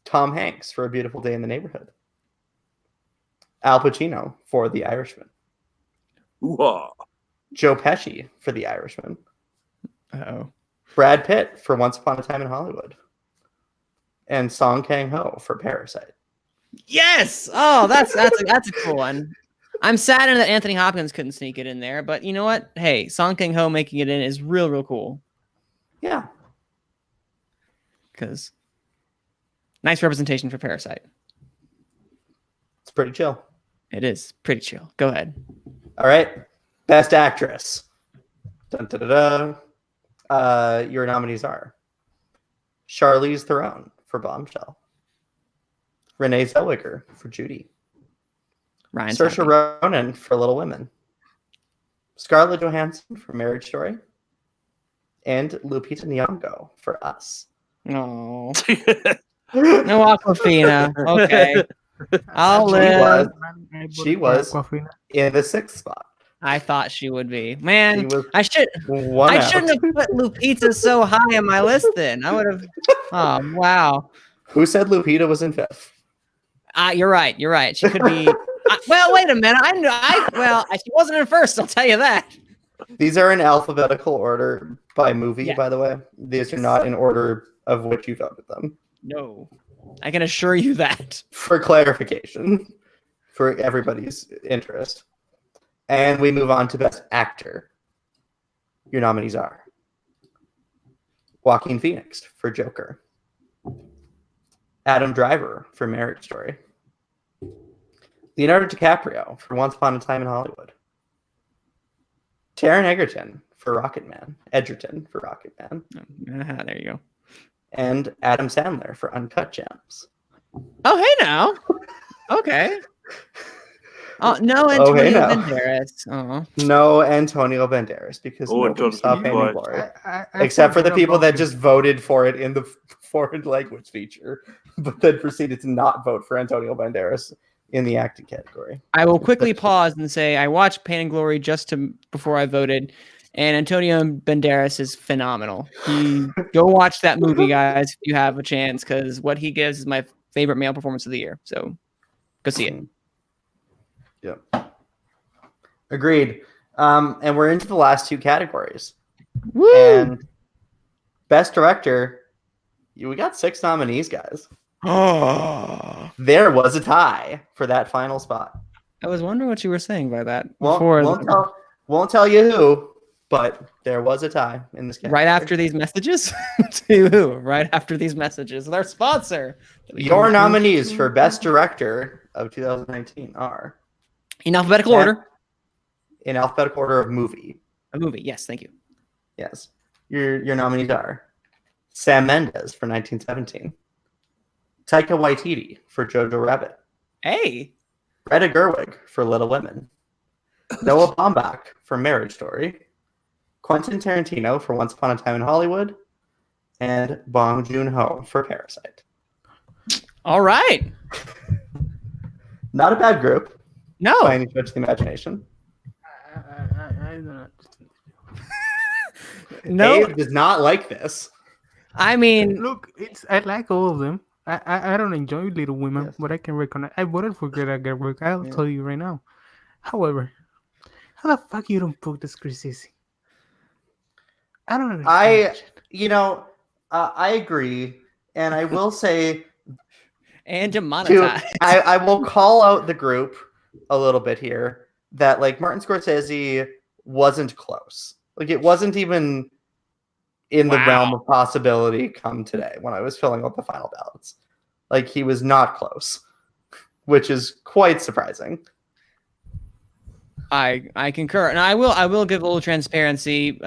Tom Hanks for A Beautiful Day in the Neighborhood, Al Pacino for The Irishman, Whoa. Joe Pesci for The Irishman, Oh. Brad Pitt for Once Upon a Time in Hollywood, and Song Kang-ho for Parasite. Yes. Oh, that's a cool one. I'm saddened that Anthony Hopkins couldn't sneak it in there, but you know what? Hey, Song Kang-ho making it in is real cool. Yeah. Because nice representation for Parasite. It's pretty chill. It is pretty chill. Go ahead. All right. Best Actress. Dun, dun, dun, dun. Your nominees are Charlize Theron for Bombshell, Renee Zellweger for Judy, Ryan. Saoirse Ronan for Little Women, Scarlett Johansson for Marriage Story, and Lupita Nyong'o for Us. No. No Aquafina. Okay. I'll She live. She was in the 6th spot. I thought she would be. She Man, was I one out. shouldn't have put Lupita so high on my list then. I would have. Oh, wow. Who said Lupita was in 5th? You're right. You're right. She could be. Well, wait a minute. She wasn't in first. I'll tell you that. These are in alphabetical order by movie, Yeah. by the way. These are not in order of which you voted them. No, I can assure you that. For clarification, for everybody's interest. And we move on to Best Actor. Your nominees are Joaquin Phoenix for Joker, Adam Driver for Marriage Story, Leonardo DiCaprio for Once Upon a Time in Hollywood, Taron Egerton for Rocketman, Edgerton for Rocketman, There you go. and Adam Sandler for Uncut Gems. Oh, hey now. Okay. Oh no, Oh, Antonio hey now. Banderas. Oh. No Antonio Banderas because Oh, nobody Antonio saw Pain and Banderas. Glory. I Except for the forgot people about that him. just voted for it in the foreign language feature, but then proceeded to not vote for Antonio Banderas in the acting category. I will quickly pause and say I watched Pain and Glory before I voted, and Antonio Banderas is phenomenal. Go watch that movie, guys, if you have a chance, because what he gives is my favorite male performance of the year. So go see it. Yep. Agreed. And we're into the last 2 categories. Woo! And Best Director, we got 6 nominees, guys. Oh. There was a tie for that final spot. I was wondering what you were saying by that Won't, before. won't tell you who, but there was a tie in this category. Right after these messages? To who? Right after these messages. Their sponsor. Your nominees for Best Director of 2019 are... In alphabetical order. In alphabetical order of movie. A movie. Yes, thank you. Yes. Your nominees are Sam Mendes for 1917, Taika Waititi for Jojo Rabbit, Hey. Greta Gerwig for Little Women, Noah Baumbach for Marriage Story, Quentin Tarantino for Once Upon a Time in Hollywood, and Bong Joon-ho for Parasite. All right. Not a bad group No. by any stretch of the imagination. I don't know. No. Dave does not like this. I mean, Look, I like all of them. I don't enjoy Little Women, Yes. but I can recognize. I voted for Greta Gerwig. I'll Yeah. tell you right now. However, how the fuck you don't put the Scorsese? I don't understand. I agree, and I will say and demonetized. I will call out the group a little bit here that like Martin Scorsese wasn't close. Like it wasn't even in the Wow. realm of possibility come today when I was filling out the final ballots. Like he was not close, which is quite surprising. I concur, and I will give a little transparency.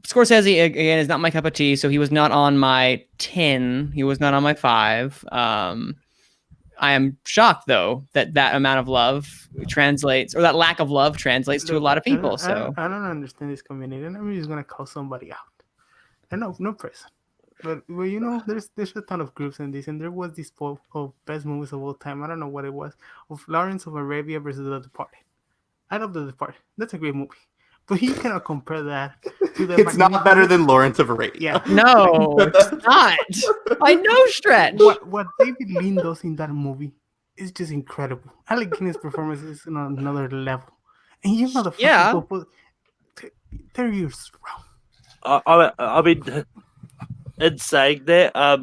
Scorsese again is not my cup of tea, so he was not on my 10. He was not on my 5. I am shocked though that amount of love translates, or that lack of love translates to a lot of people. So I don't understand this community, and I'm just gonna call somebody out. I know, no person, but well, you know, there's a ton of groups in this, and there was this poll of best movies of all time. I don't know what it was, of Lawrence of Arabia versus The Departed. I love The Departed. That's a great movie, but you cannot compare that to the. It's not better than Lawrence of Arabia. Yeah. no, it's not by no stretch. What David Lean does in that movie is just incredible. Alec Guinness' performance is on another level, and you know the fucking Yeah. people. They're years wrong. I mean, in saying that, I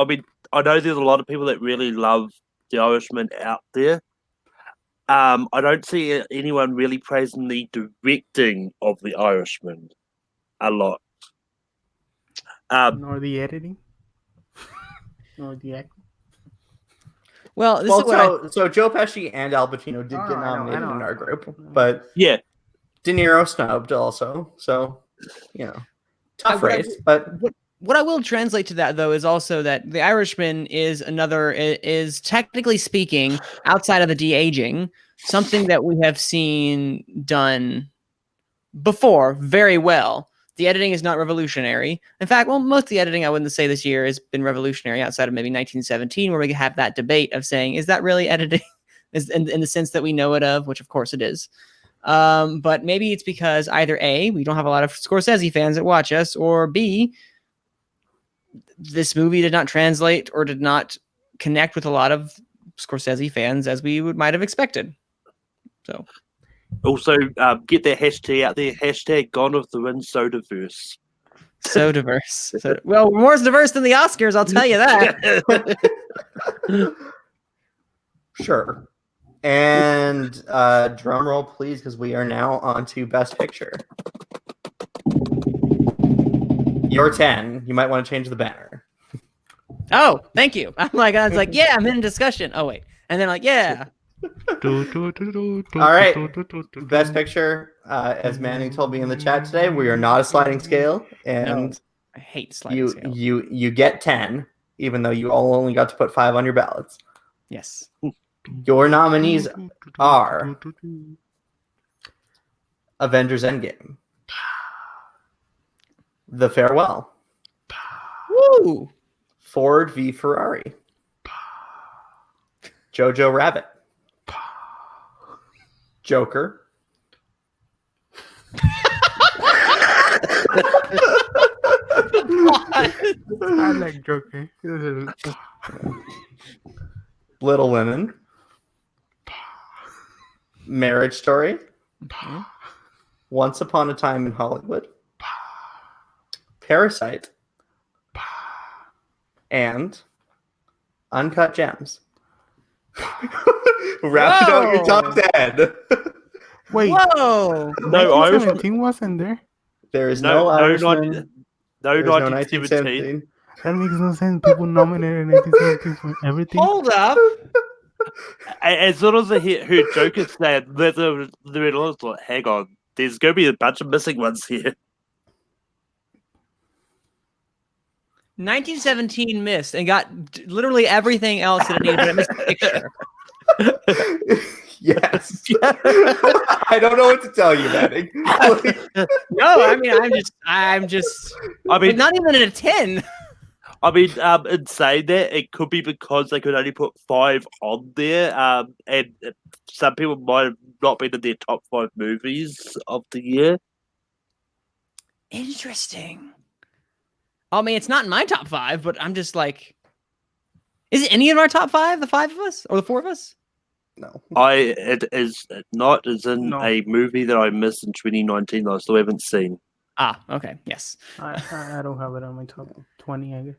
mean, I know there's a lot of people that really love The Irishman out there. I don't see anyone really praising the directing of The Irishman a lot. Nor the editing, nor the acting. Well, this is what So Joe Pesci and Al Pacino did Oh, get no, I know, nominated I know. in our group, but Yeah, De Niro snubbed also. So tough what I- race, but what I will translate to that though is also that The Irishman is technically speaking, outside of the de-aging, something that we have seen done before very well. The editing is not revolutionary. In fact, well, most of the editing I wouldn't say this year has been revolutionary outside of maybe 1917, where we have that debate of saying, is that really editing? Is in the sense that we know it of, which of course it is. But maybe it's because either A, we don't have a lot of Scorsese fans that watch us, or B, this movie did not translate or did not connect with a lot of Scorsese fans as we might have expected. So also get that hashtag out there. Hashtag Gone with the Wind, so diverse. so diverse. Well, we're more diverse than the Oscars, I'll tell you that. sure. And drum roll, please, because we are now on to Best Picture. Your 10. You might want to change the banner. Oh, thank you. I was like, yeah, I'm in discussion. Oh wait, and then like, yeah. All right. Best Picture, as Manning told me in the chat today, we are not a sliding scale, No, and I hate sliding scale. you get 10, even though you all only got to put 5 on your ballots. Yes. Your nominees are Avengers Endgame, The Farewell, Woo! Ford v Ferrari, Jojo Rabbit, Joker, I like Joker. Little Women, Marriage Story, Once Upon a Time in Hollywood, Parasite, and Uncut Gems. Round out your top 10. Wait, Whoa! No, Irish. 1917 wasn't there? There is no Irishman. No, There's no 1917. 1917. That makes no sense. People nominated 1917 for everything. Hold up. As soon as I heard Joker say it, the was like, hang on, there's going to be a bunch of missing ones here. 1917 missed and got literally everything else that it needed, but it missed the picture. Yes. I don't know what to tell you, Manning. No, I mean, I'm just. I mean, not even at a 10. in saying that, it could be because they could only put 5 on there, and some people might have not been in their top 5 movies of the year. Interesting. I mean, it's not in my top 5, but I'm just like, is it any of our top 5? The 5 of us or the 4 of us? No. It is not. It's in No. a movie that I missed in 2019 that I still haven't seen. Ah, okay, yes. I don't have it on my top 20, I guess.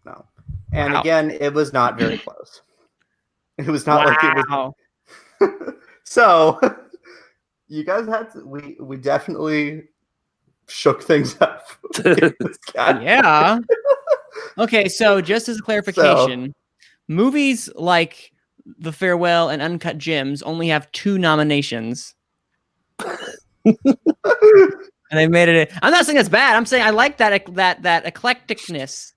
No. And Wow. again, it was not very close. It was not like it was. Wow. So, you guys had to, we definitely shook things up. Yeah. Okay, so just as a clarification, movies like The Farewell and Uncut Gems only have 2 nominations. And they made it. I'm not saying that's bad. I'm saying I like that eclecticness.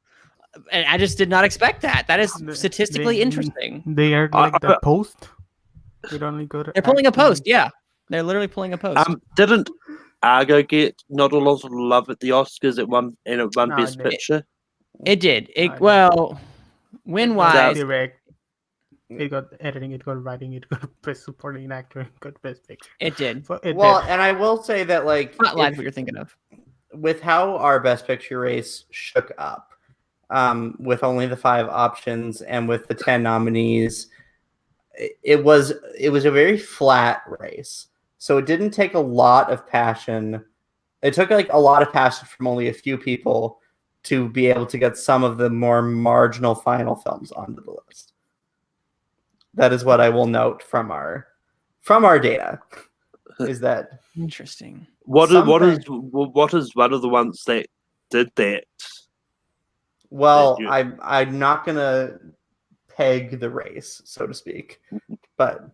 And I just did not expect that. That is statistically interesting. They are like the post. They only go to. They're pulling a post. Yeah, they're literally pulling a post. Didn't Argo get not a lot of love at the Oscars? It won No, Best Picture. It did. I Well, win wise, Direct. It got editing. It got writing. It got best supporting actor. It got best picture. it did. So it Well, did. and I will say that, like, Not like what you're thinking of. with how our Best Picture race shook up, with only the 5 options and with the 10 nominees, it was a very flat race. So it didn't take a lot of passion. It took like a lot of passion from only a few people to be able to get some of the more marginal final films onto the list. That is what I will note from our data. Is that Interesting. What is one of the ones that did that? well, you- I'm not gonna peg the race, so to speak, but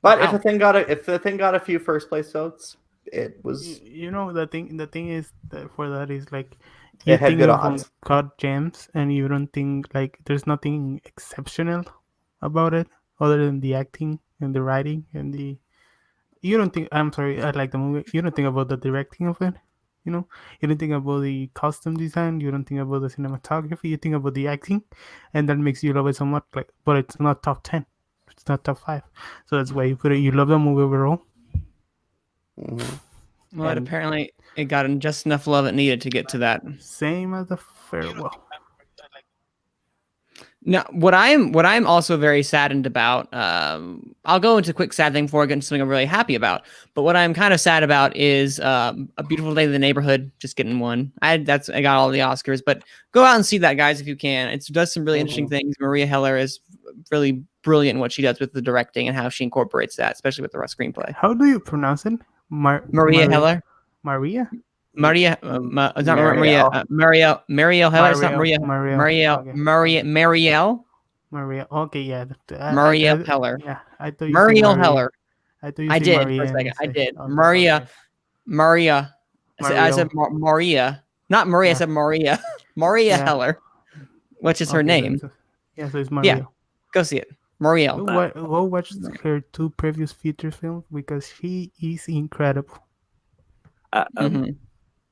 Wow. if the thing got a few first place votes, it was You know the thing is that for that is like It you had think good of odds. Uncut Gems and you don't think like there's nothing exceptional about it other than the acting and the writing and the you don't think I'm sorry I like the movie you don't think about the directing of it, you know, you don't think about the costume design, you don't think about the cinematography, you think about the acting, and that makes you love it so much. Like, but it's not top 10, it's not top 5, so that's why you put it. You love the movie overall. Mhm. Well, And- apparently it got just enough love it needed to get to that. Same as the Farewell. Now, what I'm also very saddened about, I'll go into a quick sad thing before I get into something I'm really happy about. But what I'm kind of sad about is A Beautiful Day in the Neighborhood just getting one. I got all the Oscars, but go out and see that, guys, if you can. It does some really interesting things. Maria Heller is really brilliant in what she does with the directing and how she incorporates that, especially with the screenplay. How do you pronounce it? Maria Heller. Maria. Maria, it's not Marielle. Marielle Heller. It's not Maria. Marielle, okay. Marielle Maria. Okay, yeah. Marielle Heller. Yeah, I thought you said Marielle Maria. Heller. I thought you I said did Maria for a and second. I said- did. okay, Maria. okay. Maria. I said Maria. Not Maria. I Yeah. said Maria. Maria Yeah. Heller, which is her Okay, name. Yeah, so it's Maria. Go see it. Marielle. Go watch her 2 previous feature films because she is incredible. Mhm.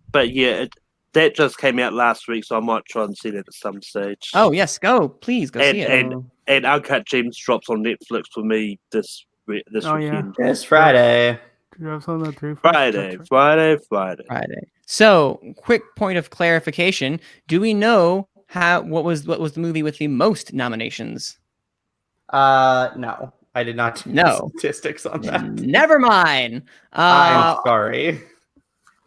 But yeah, that just came out last week, so I might try and see that at some stage. Oh yes, go please go see it. And Uncut Gems drops on Netflix for me this Oh, yeah. weekend. It's Friday. Drops on the 31st. Friday. Friday. So, quick point of clarification: do we know what was the movie with the most nominations? No, I did not do No. statistics on that. Never mind. I'm sorry.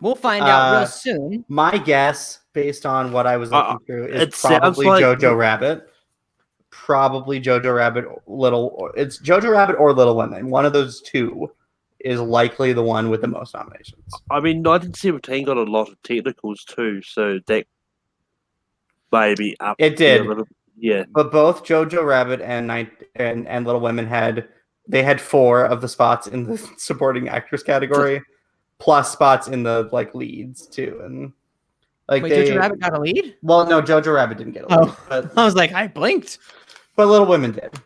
We'll find out real soon. My guess, based on what I was looking through, is it sounds probably like- Jojo Rabbit. Probably Jojo Rabbit, it's Jojo Rabbit or Little Women. One of those two is likely the one with the most nominations. I mean, 1917 got a lot of technicals too, so that maybe up. It did. A little, yeah. But both Jojo Rabbit and Little Women had 4 of the spots in the supporting actress category, plus spots in the leads too. And Wait, Jojo Rabbit got a lead? Well, no, Jojo Rabbit didn't get a lead. But, I was like, I blinked. But Little Women did.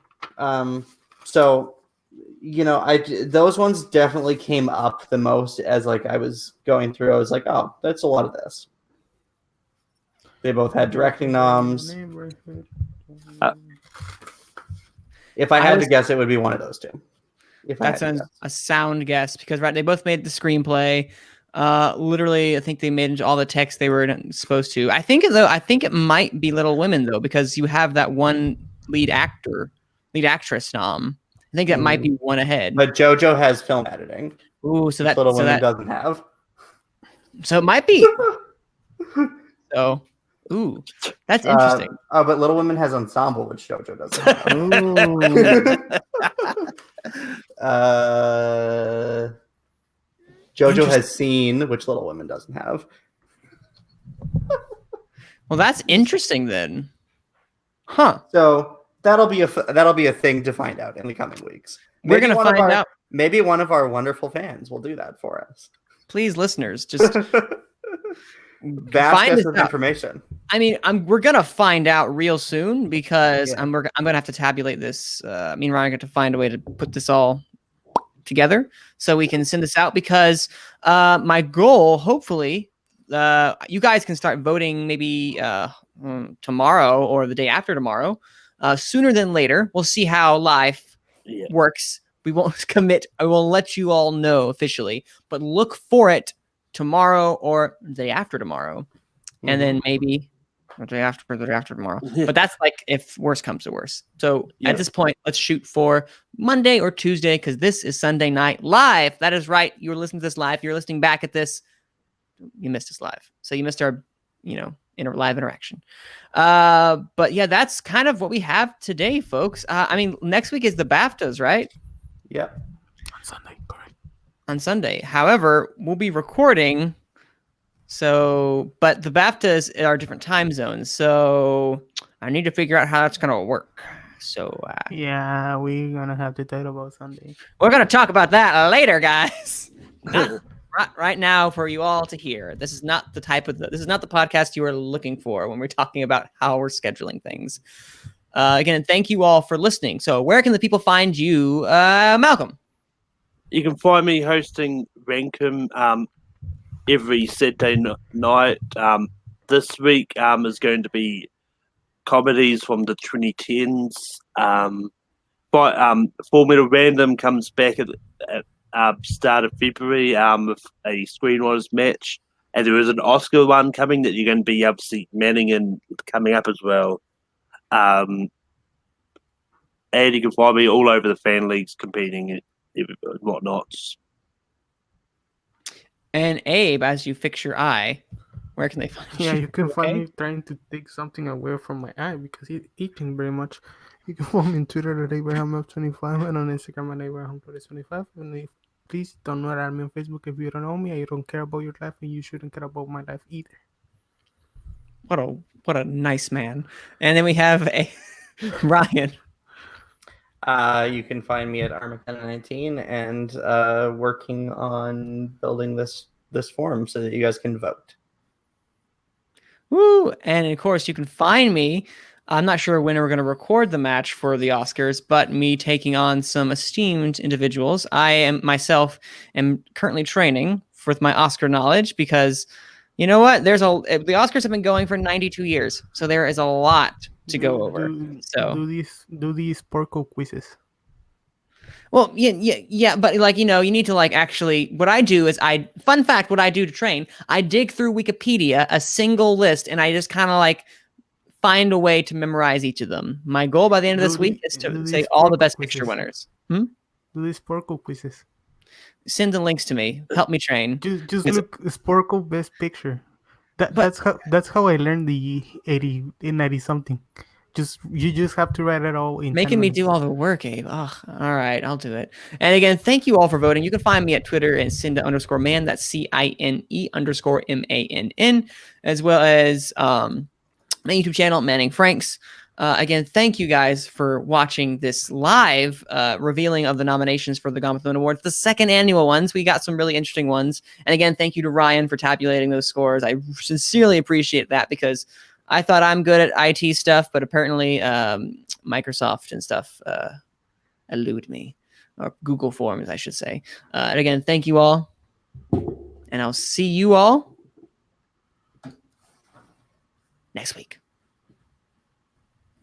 So those ones definitely came up the most as I was going through. I was like, oh, that's a lot of this. They both had directing noms. If I had to guess, it would be one of those two. That's a sound guess because they both made the screenplay. Literally, I think they made all the text they were supposed to. I think it might be Little Women though, because you have that one lead actress nom. I think that might be one ahead. But JoJo has film editing. Ooh, so that Little Women doesn't have. So it might be. So, ooh, that's interesting. But Little Women has ensemble, which JoJo doesn't have. JoJo has scene, which Little Women doesn't have. Well, that's interesting then. Huh. So that'll be a thing to find out in the coming weeks. We're gonna find out. Maybe one of our wonderful fans will do that for us. Please, listeners, just bask us with information. I mean, we're gonna find out real soon because I'm gonna have to tabulate this. Me and Ryan got to find a way to put this all together so we can send this out because my goal, hopefully, you guys can start voting maybe tomorrow or the day after tomorrow, sooner than later. We'll see how life works. We won't commit. I will let you all know officially, but look for it tomorrow or the day after tomorrow, and then maybe the day after tomorrow. But that's if worse comes to worse. So at this point, let's shoot for Monday or Tuesday because this is Sunday night live. That is right. You're listening to this live. You're listening back at this. You missed us live. So you missed our, live interaction. But yeah, that's kind of what we have today, folks. I mean, next week is the BAFTAs, right? Yep. On Sunday, correct. On Sunday. However, we'll be recording. So, but the BAFTAs are different time zones. So I need to figure out how that's going to work. So yeah, we're going to have to talk about Sunday. We're going to talk about that later, guys. Not right now for you all to hear. This is not the podcast you are looking for when we're talking about how we're scheduling things. Again, thank you all for listening. So where can the people find you, Malcolm? You can find me hosting Rankum every Saturday night. This week is going to be comedies from the 2010s. But Full Metal Random comes back at start of February with a screenwriters match, and there is an Oscar one coming that you're going to be able to see Manning in coming up as well. And you can find me all over the fan leagues competing and whatnot. And Abe, as you fix your eye, where can they find you? Yeah, you can find me trying to take something away from my eye because it's eating very much. You can follow me on Twitter at AbrahamF25 and on Instagram at AbrahamF25. And please don't add me on Facebook if you don't know me. I don't care about your life and you shouldn't care about my life either. What a nice man. And then we have Ryan. You can find me at Armageddon19 and working on building this forum so that you guys can vote. Woo! And of course, you can find me. I'm not sure when we're going to record the match for the Oscars, but me taking on some esteemed individuals. I myself am currently training with my Oscar knowledge because, you know what? The Oscars have been going for 92 years, so there is a lot to go over. Do these Porco quizzes. Well, yeah, but you need to actually. What I do is fun fact. What I do to train, I dig through Wikipedia a single list, and I just kind of find a way to memorize each of them. My goal by the end of this week is to say all the best picture winners. Hmm? Do these Sporkle quizzes. Send the links to me. Help me train. Just Is- look Sporkle best picture. But- That's how I learned the 90 something. You just have to write it all in 10 Making me minutes. do all the work, Abe. Oh, all right, I'll do it. And again, thank you all for voting. You can find me at Twitter and Cinda_man. That's CINE_MANN, as well as my YouTube channel, Manning Franks. Again, thank you guys for watching this live revealing of the nominations for the Gone with the Wind Awards, the second annual ones. We got some really interesting ones. And again, thank you to Ryan for tabulating those scores. I sincerely appreciate that because I thought I'm good at IT stuff, but apparently Microsoft and stuff elude me, or Google Forms, I should say. And again, thank you all, and I'll see you all next week.